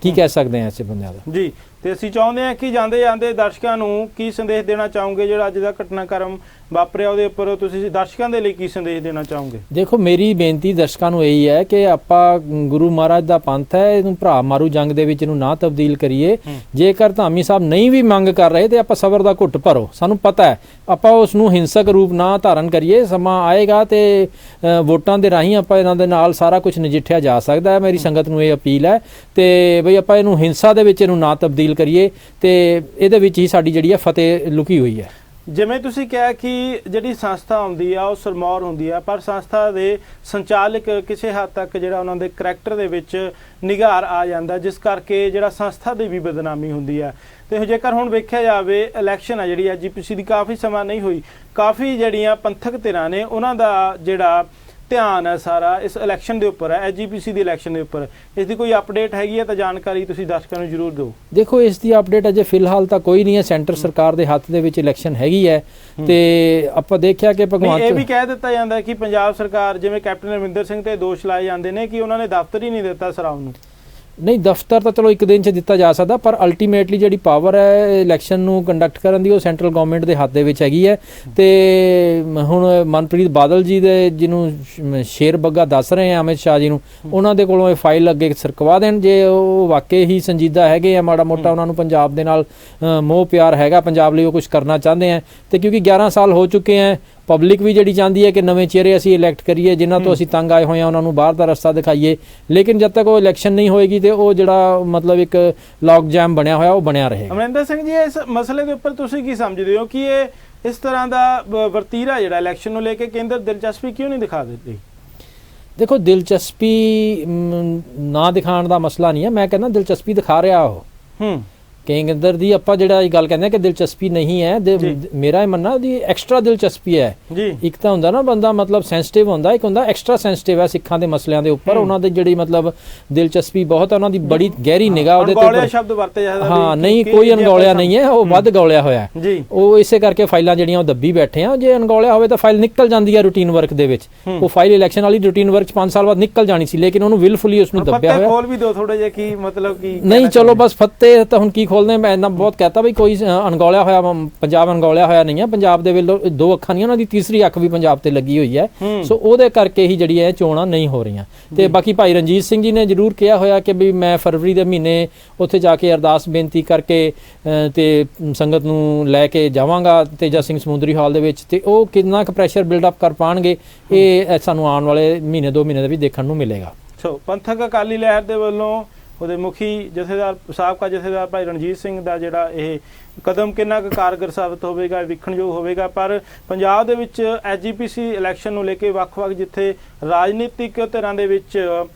[SPEAKER 2] ਕੀ ਕਹਿ ਸਕਦੇ ਆ ਐਸੇ ਬੰਦਿਆਂ ਦਾ ਜੀ।
[SPEAKER 1] ਤੇ ਅਸੀਂ ਚਾਹੁੰਦੇ ਹਾਂ ਕਿ ਜਾਂਦੇ ਜਾਂਦੇ ਦਰਸ਼ਕਾਂ ਨੂੰ ਕੀ ਸੰਦੇਸ਼ ਦੇਣਾ ਚਾਹੋਗੇ ਜਿਹੜਾ ਅੱਜ ਦਾ ਘਟਨਾਕ੍ਰਮ ਵਾਪਰਿਆ ਉਹਦੇ ਉੱਪਰ ਤੁਸੀਂ ਦਰਸ਼ਕਾਂ ਦੇ ਲਈ ਕੀ ਸੰਦੇਸ਼ ਦੇਣਾ ਚਾਹੋਗੇ?
[SPEAKER 2] ਦੇਖੋ ਮੇਰੀ ਬੇਨਤੀ ਦਰਸ਼ਕਾਂ ਨੂੰ ਇਹੀ ਹੈ ਕਿ ਆਪਾਂ ਗੁਰੂ ਮਹਾਰਾਜ ਦਾ ਪੰਥ ਹੈ, ਇਹਨੂੰ ਭਰਾ ਮਾਰੂ ਜੰਗ ਦੇ ਵਿੱਚ ਇਹਨੂੰ ਨਾ ਤਬਦੀਲ ਕਰੀਏ। ਜੇਕਰ ਧਾਮੀ ਸਾਹਿਬ ਨਹੀਂ ਵੀ ਮੰਗ ਕਰ ਰਹੇ ਤੇ ਆਪਾਂ ਸਬਰ ਦਾ ਘੁੱਟ ਭਰੋ, ਸਾਨੂੰ ਪਤਾ ਹੈ ਆਪਾਂ ਉਸ ਨੂੰ ਹਿੰਸਕ ਰੂਪ ਨਾ ਧਾਰਨ ਕਰੀਏ। ਸਮਾਂ ਆਏਗਾ ਤੇ ਵੋਟਾਂ ਦੇ ਰਾਹੀਂ ਆਪਾਂ ਇਹਨਾਂ ਦੇ ਨਾਲ ਸਾਰਾ ਕੁਝ ਨਜਿੱਠਿਆ ਜਾ ਸਕਦਾ ਹੈ। ਮੇਰੀ ਸੰਗਤ ਨੂੰ ਇਹ ਅਪੀਲ ਹੈ ਤੇ ਬਈ ਆਪਾਂ ਇਹਨੂੰ ਹਿੰਸਾ ਦੇ ਵਿੱਚ ਇਹਨੂੰ ਨਾ ਤਬਦੀਲ ਕਰੀਏ ਤੇ ਇਹਦੇ ਵਿੱਚ ਹੀ ਸਾਡੀ ਜਿਹੜੀ ਹੈ ਫਤਿਹ ਲੁਕੀ ਹੋਈ ਹੈ।
[SPEAKER 1] ਜਿਵੇਂ ਤੁਸੀਂ ਕਿਹਾ ਕਿ ਜਿਹੜੀ ਸੰਸਥਾ ਹੁੰਦੀ ਆ ਉਹ ਸਰਮੌਰ ਹੁੰਦੀ ਆ, ਪਰ ਸੰਸਥਾ ਦੇ ਸੰਚਾਲਕ ਕਿਸੇ ਹੱਦ ਤੱਕ ਜਿਹੜਾ ਉਹਨਾਂ ਦੇ ਕਰੈਕਟਰ ਦੇ ਵਿੱਚ ਨਿਗਾਰ ਆ ਜਾਂਦਾ, ਜਿਸ ਕਰਕੇ ਜਿਹੜਾ ਸੰਸਥਾ ਦੀ ਵੀ ਬਦਨਾਮੀ ਹੁੰਦੀ ਆ। ਤੇ ਜੇਕਰ ਹੁਣ ਵੇਖਿਆ ਜਾਵੇ ਇਲੈਕਸ਼ਨ ਆ ਜਿਹੜੀ ਐਜੀਪੀਸੀ ਦੀ ਕਾਫੀ ਸਮਾਂ ਨਹੀਂ ਹੋਈ, ਕਾਫੀ ਜਿਹੜੀਆਂ ਪੰਥਕ ਧਿਰਾਂ ਨੇ ਉਹਨਾਂ ਦਾ ਜਿਹੜਾ ਧਿਆਨ ਹੈ ਸਾਰਾ ਇਸ ਇਲੈਕਸ਼ਨ ਦੇ ਉੱਪਰ ਹੈ, ਐਜੀਪੀਸੀ ਦੀ ਇਲੈਕਸ਼ਨ ਦੇ ਉੱਪਰ। ਇਸ ਦੀ ਕੋਈ ਅਪਡੇਟ ਹੈਗੀ ਹੈ ਤਾਂ ਜਾਣਕਾਰੀ ਤੁਸੀਂ ਦਰਸ਼ਕਾਂ ਨੂੰ ਜ਼ਰੂਰ ਦਿਓ।
[SPEAKER 2] ਦੇਖੋ ਇਸ ਦੀ ਅਪਡੇਟ ਅਜੇ ਫਿਲਹਾਲ ਤਾਂ ਕੋਈ ਨਹੀਂ ਹੈ। ਸੈਂਟਰ ਸਰਕਾਰ ਦੇ ਹੱਥ ਦੇ ਵਿੱਚ ਇਲੈਕਸ਼ਨ ਹੈਗੀ ਹੈ ਤੇ ਆਪਾਂ ਦੇਖਿਆ ਕਿ ਭਗਵੰਤ
[SPEAKER 1] ਇਹ ਵੀ ਕਹਿ ਦਿੱਤਾ ਜਾਂਦਾ ਕਿ ਪੰਜਾਬ ਸਰਕਾਰ ਜਿਵੇਂ ਕੈਪਟਨ ਅਮਰਿੰਦਰ ਸਿੰਘ ਤੇ ਦੋਸ਼ ਲਾਏ ਜਾਂਦੇ ਨੇ ਕਿ ਉਹਨਾਂ ਨੇ ਦਫ਼ਤਰ ਹੀ ਨਹੀਂ ਦਿੱਤਾ ਸਰਾਉ ਨੂੰ।
[SPEAKER 2] ਨਹੀਂ, ਦਫ਼ਤਰ ਤਾਂ ਚਲੋ ਇੱਕ ਦਿਨ 'ਚ ਦਿੱਤਾ ਜਾ ਸਕਦਾ, ਪਰ ਅਲਟੀਮੇਟਲੀ ਜਿਹੜੀ ਪਾਵਰ ਹੈ ਇਲੈਕਸ਼ਨ ਨੂੰ ਕੰਡਕਟ ਕਰਨ ਦੀ ਉਹ ਸੈਂਟਰਲ ਗਵਰਨਮੈਂਟ ਦੇ ਹੱਥ ਦੇ ਵਿੱਚ ਹੈਗੀ ਹੈ। ਤੇ ਹੁਣ ਮਨਪ੍ਰੀਤ ਬਾਦਲ ਜੀ ਦੇ ਜਿਹਨੂੰ ਸ਼ੇਰ ਬੱਗਾ ਦੱਸ ਰਹੇ ਆ ਅਮਿਤ ਸ਼ਾਹ ਜੀ ਨੂੰ, ਉਹਨਾਂ ਦੇ ਕੋਲੋਂ ਇਹ ਫਾਈਲ ਅੱਗੇ ਸਰਕਵਾ ਦੇਣ। ਜੇ ਉਹ ਵਾਕਈ ਹੀ ਸੰਜੀਦਾ ਹੈਗੇ ਆ, ਮਾੜਾ ਮੋਟਾ ਉਹਨਾਂ ਨੂੰ ਪੰਜਾਬ ਦੇ ਨਾਲ ਮੋਹ ਪਿਆਰ ਹੈਗਾ, ਪੰਜਾਬ ਲਈ ਉਹ ਕੁਝ ਕਰਨਾ ਚਾਹੁੰਦੇ ਆ ਤੇ ਕਿਉਂਕਿ 11 ਸਾਲ ਹੋ ਚੁੱਕੇ ਆ, ਪਬਲਿਕ ਵੀ ਜਿਹੜੀ ਚਾਹੁੰਦੀ ਹੈ ਕਿ ਨਵੇਂ ਚਿਹਰੇ ਅਸੀਂ ਇਲੈਕਟ ਕਰੀਏ, ਜਿਨ੍ਹਾਂ ਤੋਂ ਅਸੀਂ ਤੰਗ ਆਏ ਹੋਏ ਹਾਂ ਉਹਨਾਂ ਨੂੰ ਬਾਹਰ ਦਾ ਰਸਤਾ ਦਿਖਾਈਏ। ਲੇਕਿਨ ਜਦ ਤੱਕ ਉਹ ਇਲੈਕਸ਼ਨ ਨਹੀਂ ਹੋਏਗੀ ਤੇ ਉਹ ਜਿਹੜਾ ਮਤਲਬ ਇੱਕ ਲੌਕ ਜੈਮ ਬਣਿਆ ਹੋਇਆ ਉਹ ਬਣਿਆ ਰਹੇਗਾ।
[SPEAKER 1] ਅਮਰਿੰਦਰ ਸਿੰਘ ਜੀ, ਇਸ ਮਸਲੇ ਦੇ ਉੱਪਰ ਤੁਸੀਂ ਕੀ ਸਮਝਦੇ ਹੋ ਕਿ ਇਹ ਇਸ ਤਰ੍ਹਾਂ ਦਾ ਵਰਤੀਰਾ ਜਿਹੜਾ ਇਲੈਕਸ਼ਨ ਨੂੰ ਲੈ ਕੇ ਕੇਂਦਰ ਦਿਲਚਸਪੀ ਕਿਉਂ ਨਹੀਂ ਦਿਖਾ ਦਿੰਦੀ?
[SPEAKER 2] ਦੇਖੋ, ਦਿਲਚਸਪੀ ਨਾ ਦਿਖਾਉਣ ਦਾ ਮਸਲਾ ਨਹੀਂ ਹੈ, ਮੈਂ ਕਹਿੰਦਾ ਦਿਲਚਸਪੀ ਦਿਖਾ ਰਿਹਾ ਉਹ। ਕੇਂਦਰ ਦੀ ਆਪਾਂ ਜਿਹੜਾ ਇਹ ਗੱਲ ਕਹਿੰਦੇ ਕਿ ਦਿਲਚਸਪੀ ਨਹੀਂ ਹੈ, ਮੇਰਾ ਇਹ ਮੰਨਣਾ ਉਹਦੀ ਐਕਸਟਰਾ ਦਿਲਚਸਪੀ ਹੈ। ਇੱਕ ਤਾਂ ਹੁੰਦਾ ਨਾ ਬੰਦਾ ਮਤਲਬ ਸੈਂਸਿਟਿਵ ਹੁੰਦਾ, ਇੱਕ ਹੁੰਦਾ ਐਕਸਟਰਾ ਸੈਂਸਿਟਿਵ ਹੈ ਸਿੱਖਾਂ ਦੇ ਮਸਲਿਆਂ ਦੇ ਉੱਪਰ। ਉਹਨਾਂ ਦੇ ਜਿਹੜੀ ਮਤਲਬ ਦਿਲਚਸਪੀ ਬਹੁਤ ਹੈ, ਉਹਨਾਂ ਦੀ ਬੜੀ ਗਹਿਰੀ ਨਿਗਾਹ ਉਹਦੇ ਤੇ
[SPEAKER 1] ਸ਼ਬਦ ਵਰਤੇ ਜਾਂਦੇ।
[SPEAKER 2] ਹਾਂ, ਨਹੀਂ ਕੋਈ ਅਣਗੌਲਿਆ ਨਹੀਂ ਹੈ, ਉਹ ਵੱਧ ਗੌਲਿਆ ਹੋਇਆ ਉਹ ਇਸੇ ਕਰਕੇ ਫਾਈਲਾਂ ਜਿਹੜੀਆਂ ਉਹ ਦੱਬੀ ਬੈਠੇ ਆ। ਜੇ ਅਣਗੌਲਿਆ ਹੋਵੇ ਤਾਂ ਫਾਈਲ ਨਿਕਲ ਜਾਂਦੀ ਹੈ ਰੂਟੀਨ ਵਰਕ ਦੇ ਵਿੱਚ। ਉਹ ਫਾਈਲ ਇਲੈਕਸ਼ਨ ਵਾਲੀ ਰੂਟੀਨ ਵਰਕ 'ਚ 5 ਸਾਲ ਬਾਅਦ ਨਿਕਲ ਜਾਣੀ ਸੀ, ਲੇਕਿਨ ਉਹਨੂੰ ਵਿਲਫੁਲੀ ਉਸਨੂੰ ਦੱਬਿਆ ਹੋਇਆ।
[SPEAKER 1] ਖੋਲ ਵੀ ਦਿਓ ਥੋੜੇ ਜਿਹਾ ਕੀ ਮਤਲਬ ਕੀ
[SPEAKER 2] ਨਹੀਂ, ਚਲੋ ਬਸ ਫੱਤੇ ਤਾਂ ਹੁਣ ਕੀ ਖੋਲਦੇ। ਮੈਂ ਇੰਨਾ ਬਹੁਤ ਕਹਤਾ ਵੀ ਕੋਈ ਅਣਗੌਲਿਆ ਹੋਇਆ ਪੰਜਾਬ ਅਣਗੌਲਿਆ ਹੋਇਆ ਨਹੀਂ ਹੈ। ਪੰਜਾਬ ਦੇ ਵੱਲੋਂ 2 ਅੱਖਾਂ ਨਹੀਂ, ਉਹਨਾਂ ਦੀ ਤੀਸਰੀ ਅੱਖ ਵੀ ਪੰਜਾਬ ਤੇ ਲੱਗੀ ਹੋਈ ਹੈ। ਸੋ ਉਹਦੇ ਕਰਕੇ ਹੀ ਜਿਹੜੀ ਹੈ ਚੋਣਾਂ ਨਹੀਂ ਹੋ ਰਹੀਆਂ। ਤੇ ਬਾਕੀ ਭਾਈ ਰਣਜੀਤ ਸਿੰਘ ਜੀ ਨੇ ਜ਼ਰੂਰ ਕਿਹਾ ਹੋਇਆ ਕਿ ਵੀ ਮੈਂ ਫਰਵਰੀ ਦੇ ਮਹੀਨੇ ਉੱਥੇ ਜਾ ਕੇ ਅਰਦਾਸ ਬੇਨਤੀ ਕਰਕੇ ਤੇ ਸੰਗਤ ਨੂੰ ਲੈ ਕੇ ਜਾਵਾਂਗਾ ਤੇਜਾ ਸਿੰਘ ਸਮੁੰਦਰੀ ਹਾਲ ਦੇ ਵਿੱਚ। ਤੇ ਉਹ ਕਿੰਨਾ ਕੁ ਪ੍ਰੈਸ਼ਰ ਬਿਲਡ ਅਪ ਕਰ ਪਾਉਣਗੇ ਇਹ ਸਾਨੂੰ ਆਉਣ ਵਾਲੇ ਮਹੀਨੇ 2 ਮਹੀਨੇ ਦਾ ਵੀ ਦੇਖਣ ਨੂੰ ਮਿਲੇਗਾ।
[SPEAKER 1] ਸੋ ਪੰਥਕ ਅਕਾਲੀ ਲਹਿਰ ਦੇ ਵੱਲੋਂ ਉਹਦੇ ਮੁਖੀ ਜਥੇਦਾਰ ਸਾਬਕਾ ਜਥੇਦਾਰ ਭਾਈ ਰਣਜੀਤ ਸਿੰਘ ਦਾ ਜਿਹੜਾ ਇਹ ਕਦਮ ਕਿੰਨਾ ਕੁ ਕਾਰਗਰ ਸਾਬਤ ਹੋਵੇਗਾ, ਵੇਖਣਯੋਗ ਹੋਵੇਗਾ। ਪਰ ਪੰਜਾਬ ਦੇ ਵਿੱਚ ਐਜੀਪੀਸੀ ਇਲੈਕਸ਼ਨ ਨੂੰ ਲੈ ਕੇ ਵੱਖ-ਵੱਖ ਜਿੱਥੇ ਰਾਜਨੀਤਿਕ ਧਿਰਾਂ ਦੇ ਵਿੱਚ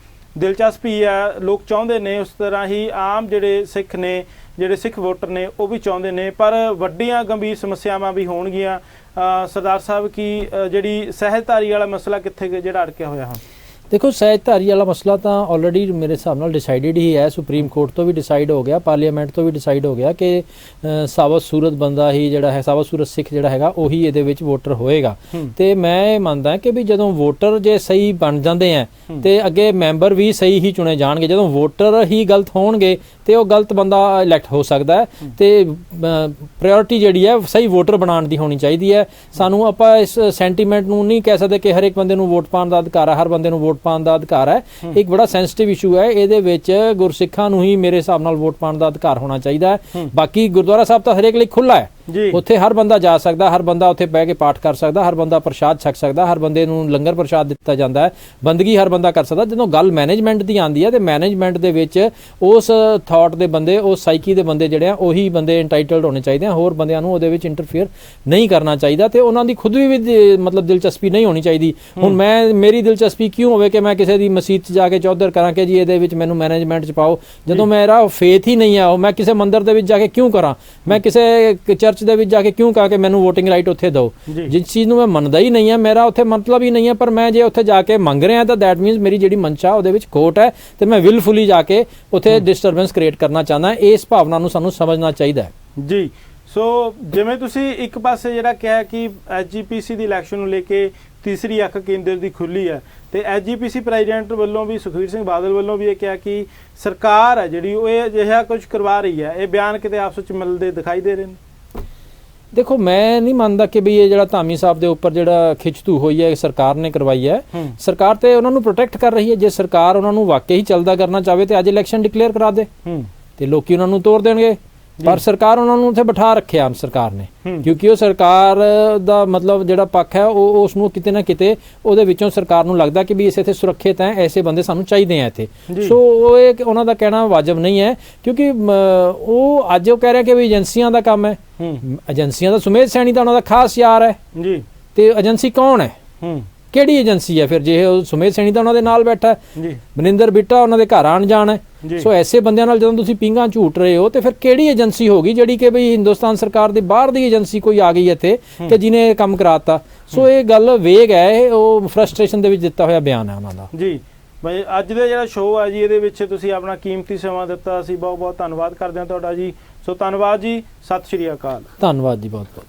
[SPEAKER 1] ਦਿਲਚਸਪੀ ਹੈ, ਲੋਕ ਚਾਹੁੰਦੇ ਨੇ, ਉਸ ਤਰ੍ਹਾਂ ਹੀ ਆਮ ਜਿਹੜੇ ਸਿੱਖ ਨੇ, ਜਿਹੜੇ ਸਿੱਖ ਵੋਟਰ ਨੇ ਉਹ ਵੀ ਚਾਹੁੰਦੇ ਨੇ। ਪਰ ਵੱਡੀਆਂ ਗੰਭੀਰ ਸਮੱਸਿਆਵਾਂ ਵੀ ਹੋਣਗੀਆਂ। ਸਰਦਾਰ ਸਾਹਿਬ ਕੀ ਜਿਹੜੀ ਸਹਿਜਧਾਰੀ ਵਾਲਾ ਮਸਲਾ ਕਿੱਥੇ ਜਿਹੜਾ ਅੜਕਿਆ ਹੋਇਆ ਹੈ?
[SPEAKER 2] ਦੇਖੋ ਸਹਿਜਧਾਰੀ ਵਾਲਾ ਮਸਲਾ ਤਾਂ ਆਲਰੇਡੀ ਮੇਰੇ ਹਿਸਾਬ ਨਾਲ ਡਿਸਾਈਡਡ ਹੀ ਹੈ, ਸੁਪਰੀਮ ਕੋਰਟ ਤੋਂ ਵੀ ਡਿਸਾਈਡ ਹੋ ਗਿਆ, ਪਾਰਲੀਮੈਂਟ ਤੋਂ ਵੀ ਡਿਸਾਈਡ ਹੋ ਗਿਆ ਕਿ ਸਾਬਤ ਸੂਰਤ ਬੰਦਾ ਹੀ ਜਿਹੜਾ ਹੈ, ਸਾਬਤ ਸੂਰਤ ਸਿੱਖ ਜਿਹੜਾ ਹੈਗਾ ਉਹੀ ਇਹਦੇ ਵਿੱਚ ਵੋਟਰ ਹੋਏਗਾ। ਤੇ ਮੈਂ ਇਹ ਮੰਨਦਾ ਕਿ ਵੀ ਜਦੋਂ ਵੋਟਰ ਜੇ ਸਹੀ ਬਣ ਜਾਂਦੇ ਆ ਤੇ ਅੱਗੇ ਮੈਂਬਰ ਵੀ ਸਹੀ ਹੀ ਚੁਣੇ ਜਾਣਗੇ। ਜਦੋਂ ਵੋਟਰ ਹੀ ਗਲਤ ਹੋਣਗੇ ਤੇ ਉਹ ਗਲਤ ਬੰਦਾ ਇਲੈਕਟ ਹੋ ਸਕਦਾ ਹੈ। ਤੇ ਪ੍ਰਾਇੋਰਟੀ ਜਿਹੜੀ ਹੈ ਸਹੀ ਵੋਟਰ ਬਣਾਉਣ ਦੀ ਹੋਣੀ ਚਾਹੀਦੀ ਹੈ। ਸਾਨੂੰ ਆਪਾਂ ਇਸ ਸੈਂਟੀਮੈਂਟ ਨੂੰ ਨਹੀਂ ਕਹਿ ਸਕਦੇ ਕਿ ਹਰ ਇੱਕ ਬੰਦੇ ਨੂੰ ਵੋਟ ਪਾਉਣ ਦਾ ਅਧਿਕਾਰ ਹੈ, ਹਰ ਬੰਦੇ ਨੂੰ ਵੋਟ ਪਾਉਣ ਦਾ ਅਧਿਕਾਰ ਹੈ। ਇੱਕ ਬੜਾ ਸੈਂਸਿਟਿਵ ਇਸ਼ੂ ਹੈ, ਇਹਦੇ ਵਿੱਚ ਗੁਰਸਿੱਖਾਂ ਨੂੰ ਹੀ ਮੇਰੇ ਹਿਸਾਬ ਨਾਲ ਵੋਟ ਪਾਉਣ ਦਾ ਅਧਿਕਾਰ ਹੋਣਾ ਚਾਹੀਦਾ ਹੈ। ਬਾਕੀ ਗੁਰਦੁਆਰਾ ਸਾਹਿਬ ਤਾਂ ਹਰੇਕ ਲਈ ਖੁੱਲਾ ਹੈ, ਉੱਥੇ ਹਰ ਬੰਦਾ ਜਾ ਸਕਦਾ, ਹਰ ਬੰਦਾ ਉੱਥੇ ਬਹਿ ਕੇ ਪਾਠ ਕਰ ਸਕਦਾ, ਹਰ ਬੰਦਾ ਪ੍ਰਸ਼ਾਦ ਛਕ ਸਕਦਾ, ਹਰ ਬੰਦੇ ਨੂੰ ਲੰਗਰ ਪ੍ਰਸ਼ਾਦ ਦਿੱਤਾ ਜਾਂਦਾ ਹੈ, ਬੰਦਗੀ ਹਰ ਬੰਦਾ ਕਰ ਸਕਦਾ। ਜਦੋਂ ਗੱਲ ਮੈਨੇਜਮੈਂਟ ਦੀ ਆਉਂਦੀ ਹੈ ਤੇ ਮੈਨੇਜਮੈਂਟ ਦੇ ਵਿੱਚ ਉਸ ਥਾਟ ਦੇ ਬੰਦੇ, ਉਸ ਸਾਈਕੀ ਦੇ ਬੰਦੇ ਜਿਹੜੇ ਆ ਉਹੀ ਬੰਦੇ ਇੰਟਾਈਟਲਡ ਹੋਣੇ ਚਾਹੀਦੇ ਆ, ਹੋਰ ਬੰਦਿਆਂ ਨੂੰ ਉਹਦੇ ਵਿੱਚ ਇੰਟਰਫੇਅਰ ਨਹੀਂ ਕਰਨਾ ਚਾਹੀਦਾ ਤੇ ਉਹਨਾਂ ਦੀ ਖੁਦ ਵੀ ਮਤਲਬ ਦਿਲਚਸਪੀ ਨਹੀਂ ਹੋਣੀ ਚਾਹੀਦੀ। ਹੁਣ ਮੇਰੀ ਦਿਲਚਸਪੀ ਕਿਉਂ ਹੋਵੇ ਕਿ ਮੈਂ ਕਿਸੇ ਦੀ ਮਸਜਿਦ 'ਚ ਜਾ ਕੇ ਚੌਧਰ ਕਰਾਂ ਕਿ ਜੀ ਇਹਦੇ ਵਿੱਚ ਮੈਨੂੰ ਮੈਨੇਜਮੈਂਟ 'ਚ ਪਾਓ, ਜਦੋਂ ਮੇਰਾ ਫੇਥ ਹੀ ਨਹੀਂ ਆ। ਉਹ ਮੈਂ ਕਿਸੇ ਮੰਦਿਰ ਦੇ ਵਿੱਚ ਜਾ ਕੇ ਕਿਉਂ ਕਰਾਂ, ਮੈਂ ਕਿਸੇ ਚਰਚ ਦੇ ਵਿੱਚ ਜਾ ਕੇ ਕਿਉਂ ਕਹਾਂ ਕਿ ਮੈਨੂੰ VOTING ਰਾਈਟ ਉੱਥੇ ਦਿਓ, ਜਿਸ ਚੀਜ਼ ਨੂੰ ਮੈਂ ਮੰਨਦਾ ਹੀ ਨਹੀਂ ਆ, ਮੇਰਾ ਉੱਥੇ ਮਤਲਬ ਹੀ ਨਹੀਂ ਹੈ। ਪਰ ਮੈਂ ਜੇ ਉੱਥੇ ਜਾ ਕੇ ਮੰਗ ਰਿਹਾ ਤਾਂ ਦੈਟ ਮੀਨਸ ਮੇਰੀ ਜਿਹੜੀ ਮਨਸ਼ਾ ਉਹਦੇ ਵਿੱਚ ਖੋਟ ਹੈ ਤੇ ਮੈਂ ਵਿਲਫੁਲੀ ਜਾ ਕੇ ਉੱਥੇ ਡਿਸਟਰਬੈਂਸ ਕ੍ਰੀਏਟ ਕਰਨਾ ਚਾਹੁੰਦਾ। ਇਸ ਭਾਵਨਾ ਨੂੰ ਸਾਨੂੰ ਸਮਝਣਾ ਚਾਹੀਦਾ ਹੈ
[SPEAKER 1] ਜੀ। ਸੋ ਜਿਵੇਂ ਤੁਸੀਂ ਇੱਕ ਪਾਸੇ ਜਿਹੜਾ ਕਿਹਾ ਕਿ SGPC ਦੀ ਇਲੈਕਸ਼ਨ ਨੂੰ ਲੈ ਕੇ ਤੀਸਰੀ ਅੱਖ ਕੇਂਦਰ ਦੀ ਖੁੱਲੀ ਹੈ ਤੇ SGPC ਪ੍ਰੈਜ਼ੀਡੈਂਟ ਵੱਲੋਂ ਵੀ, ਸੁਖਬੀਰ ਸਿੰਘ ਬਾਦਲ ਵੱਲੋਂ ਵੀ ਇਹ ਕਿਹਾ ਕਿ ਸਰਕਾਰ ਹੈ ਜਿਹੜੀ ਉਹ ਇਹ ਅਜਿਹਾ ਕੁਝ ਕਰਵਾ ਰਹੀ ਹੈ। ਇਹ ਬਿਆਨ ਕਿਤੇ ਆਪਸ ਵਿੱਚ ਮਿਲਦੇ ਦਿਖਾਈ ਦੇ ਰਹੇ ਨੇ?
[SPEAKER 2] ਦੇਖੋ ਮੈਂ ਨਹੀਂ ਮੰਨਦਾ ਕਿ ਵੀ ਇਹ ਜਿਹੜਾ ਧਾਮੀ ਸਾਹਿਬ ਦੇ ਉੱਪਰ ਜਿਹੜਾ ਖਿੱਚਤੂ ਹੋਈ ਹੈ ਸਰਕਾਰ ਨੇ ਕਰਵਾਈ ਹੈ। ਸਰਕਾਰ ਤੇ ਉਹਨਾਂ ਨੂੰ ਪ੍ਰੋਟੈਕਟ ਕਰ ਰਹੀ ਹੈ। ਜੇ ਸਰਕਾਰ ਉਹਨਾਂ ਨੂੰ ਵਾਕਈ ਚੱਲਦਾ ਕਰਨਾ ਚਾਹਵੇ ਤੇ ਅੱਜ ਇਲੈਕਸ਼ਨ ਡਿਕਲੇਅਰ ਕਰਾ ਦੇ ਤੇ ਲੋਕੀ ਉਹਨਾਂ ਨੂੰ ਤੋੜ ਦੇਣਗੇ। ਪਰ ਸਰਕਾਰ ਉਹਨਾਂ ਨੂੰ ਉੱਥੇ ਬਿਠਾ ਰੱਖਿਆ ਸਰਕਾਰ ਨੇ, ਕਿਉਂਕਿ ਉਹ ਸਰਕਾਰ ਦਾ ਮਤਲਬ ਜਿਹੜਾ ਪੱਖ ਹੈ ਉਹ ਉਸ ਨੂੰ ਕਿਤੇ ਨਾ ਕਿਤੇ ਉਹਦੇ ਵਿੱਚੋਂ ਸਰਕਾਰ ਨੂੰ ਲੱਗਦਾ ਕਿ ਵੀ ਇਸ ਇੱਥੇ ਸੁਰੱਖਿਅਤ ਹੈ, ਐਸੇ ਬੰਦੇ ਸਾਨੂੰ ਚਾਹੀਦੇ ਆ ਇੱਥੇ। ਸੋ ਉਹ ਇਹ ਉਹਨਾਂ ਦਾ ਕਹਿਣਾ ਵਾਜਬ ਨਹੀਂ ਹੈ, ਕਿਉਂਕਿ ਉਹ ਅੱਜ ਉਹ ਕਹਿ ਰਿਹਾ ਕਿ ਵੀ ਏਜੰਸੀਆਂ ਦਾ ਕੰਮ ਹੈ। ਏਜੰਸੀਆਂ ਦਾ ਸੁਮੇਧ ਸੈਣੀ ਤਾਂ ਉਹਨਾਂ ਦਾ ਖਾਸ ਯਾਰ ਹੈ ਜੀ। ਤੇ ਏਜੰਸੀ ਕੌਣ ਹੈ, ਕਿਹੜੀ ਏਜੰਸੀ ਹੈ ਫਿਰ? ਜੇ ਉਹ ਸੁਮੇਧ ਸੈਣੀ ਤਾਂ ਉਹਨਾਂ ਦੇ ਨਾਲ ਬੈਠਾ ਹੈ, ਮਨਿੰਦਰ ਬਿੱਟਾ ਉਹਨਾਂ ਦੇ ਘਰ ਆਣ ਜਾਣ ਹੈ। ਸੋ ਐਸੇ ਬੰਦਿਆਂ ਨਾਲ ਜਦੋਂ ਤੁਸੀਂ ਪਿੰਗਾਂ ਝੂਟ ਰਹੇ ਹੋ ਤੇ ਫਿਰ ਕਿਹੜੀ ਏਜੰਸੀ ਹੋਗੀ ਜਿਹੜੀ ਕਿ ਬਈ ਹਿੰਦੁਸਤਾਨ ਸਰਕਾਰ ਦੇ ਬਾਹਰ ਦੀ ਏਜੰਸੀ ਕੋਈ ਆ ਗਈ ਇੱਥੇ ਕਿ ਜਿਹਨੇ ਕੰਮ ਕਰਾਤਾ? ਸੋ ਇਹ ਗੱਲ ਵੇਗ ਹੈ, ਉਹ ਫਰਸਟ੍ਰੇਸ਼ਨ ਦੇ ਵਿੱਚ ਦਿੱਤਾ ਹੋਇਆ ਬਿਆਨ ਹੈ ਉਹਨਾਂ ਦਾ ਜੀ। ਬਈ ਅੱਜ ਦਾ ਜਿਹੜਾ ਸ਼ੋਅ ਹੈ ਜੀ, ਇਹਦੇ ਵਿੱਚ ਤੁਸੀਂ ਆਪਣਾ ਕੀਮਤੀ ਸਮਾਂ ਦਿੱਤਾ, ਅਸੀਂ ਬਹੁਤ ਬਹੁਤ ਧੰਨਵਾਦ ਕਰਦੇ ਹਾਂ ਤੁਹਾਡਾ ਜੀ। ਸੋ ਧੰਨਵਾਦ ਜੀ, ਸਤਿ ਸ਼੍ਰੀ ਅਕਾਲ। ਧੰਨਵਾਦ ਜੀ, ਬਹੁਤ ਬਹੁਤ।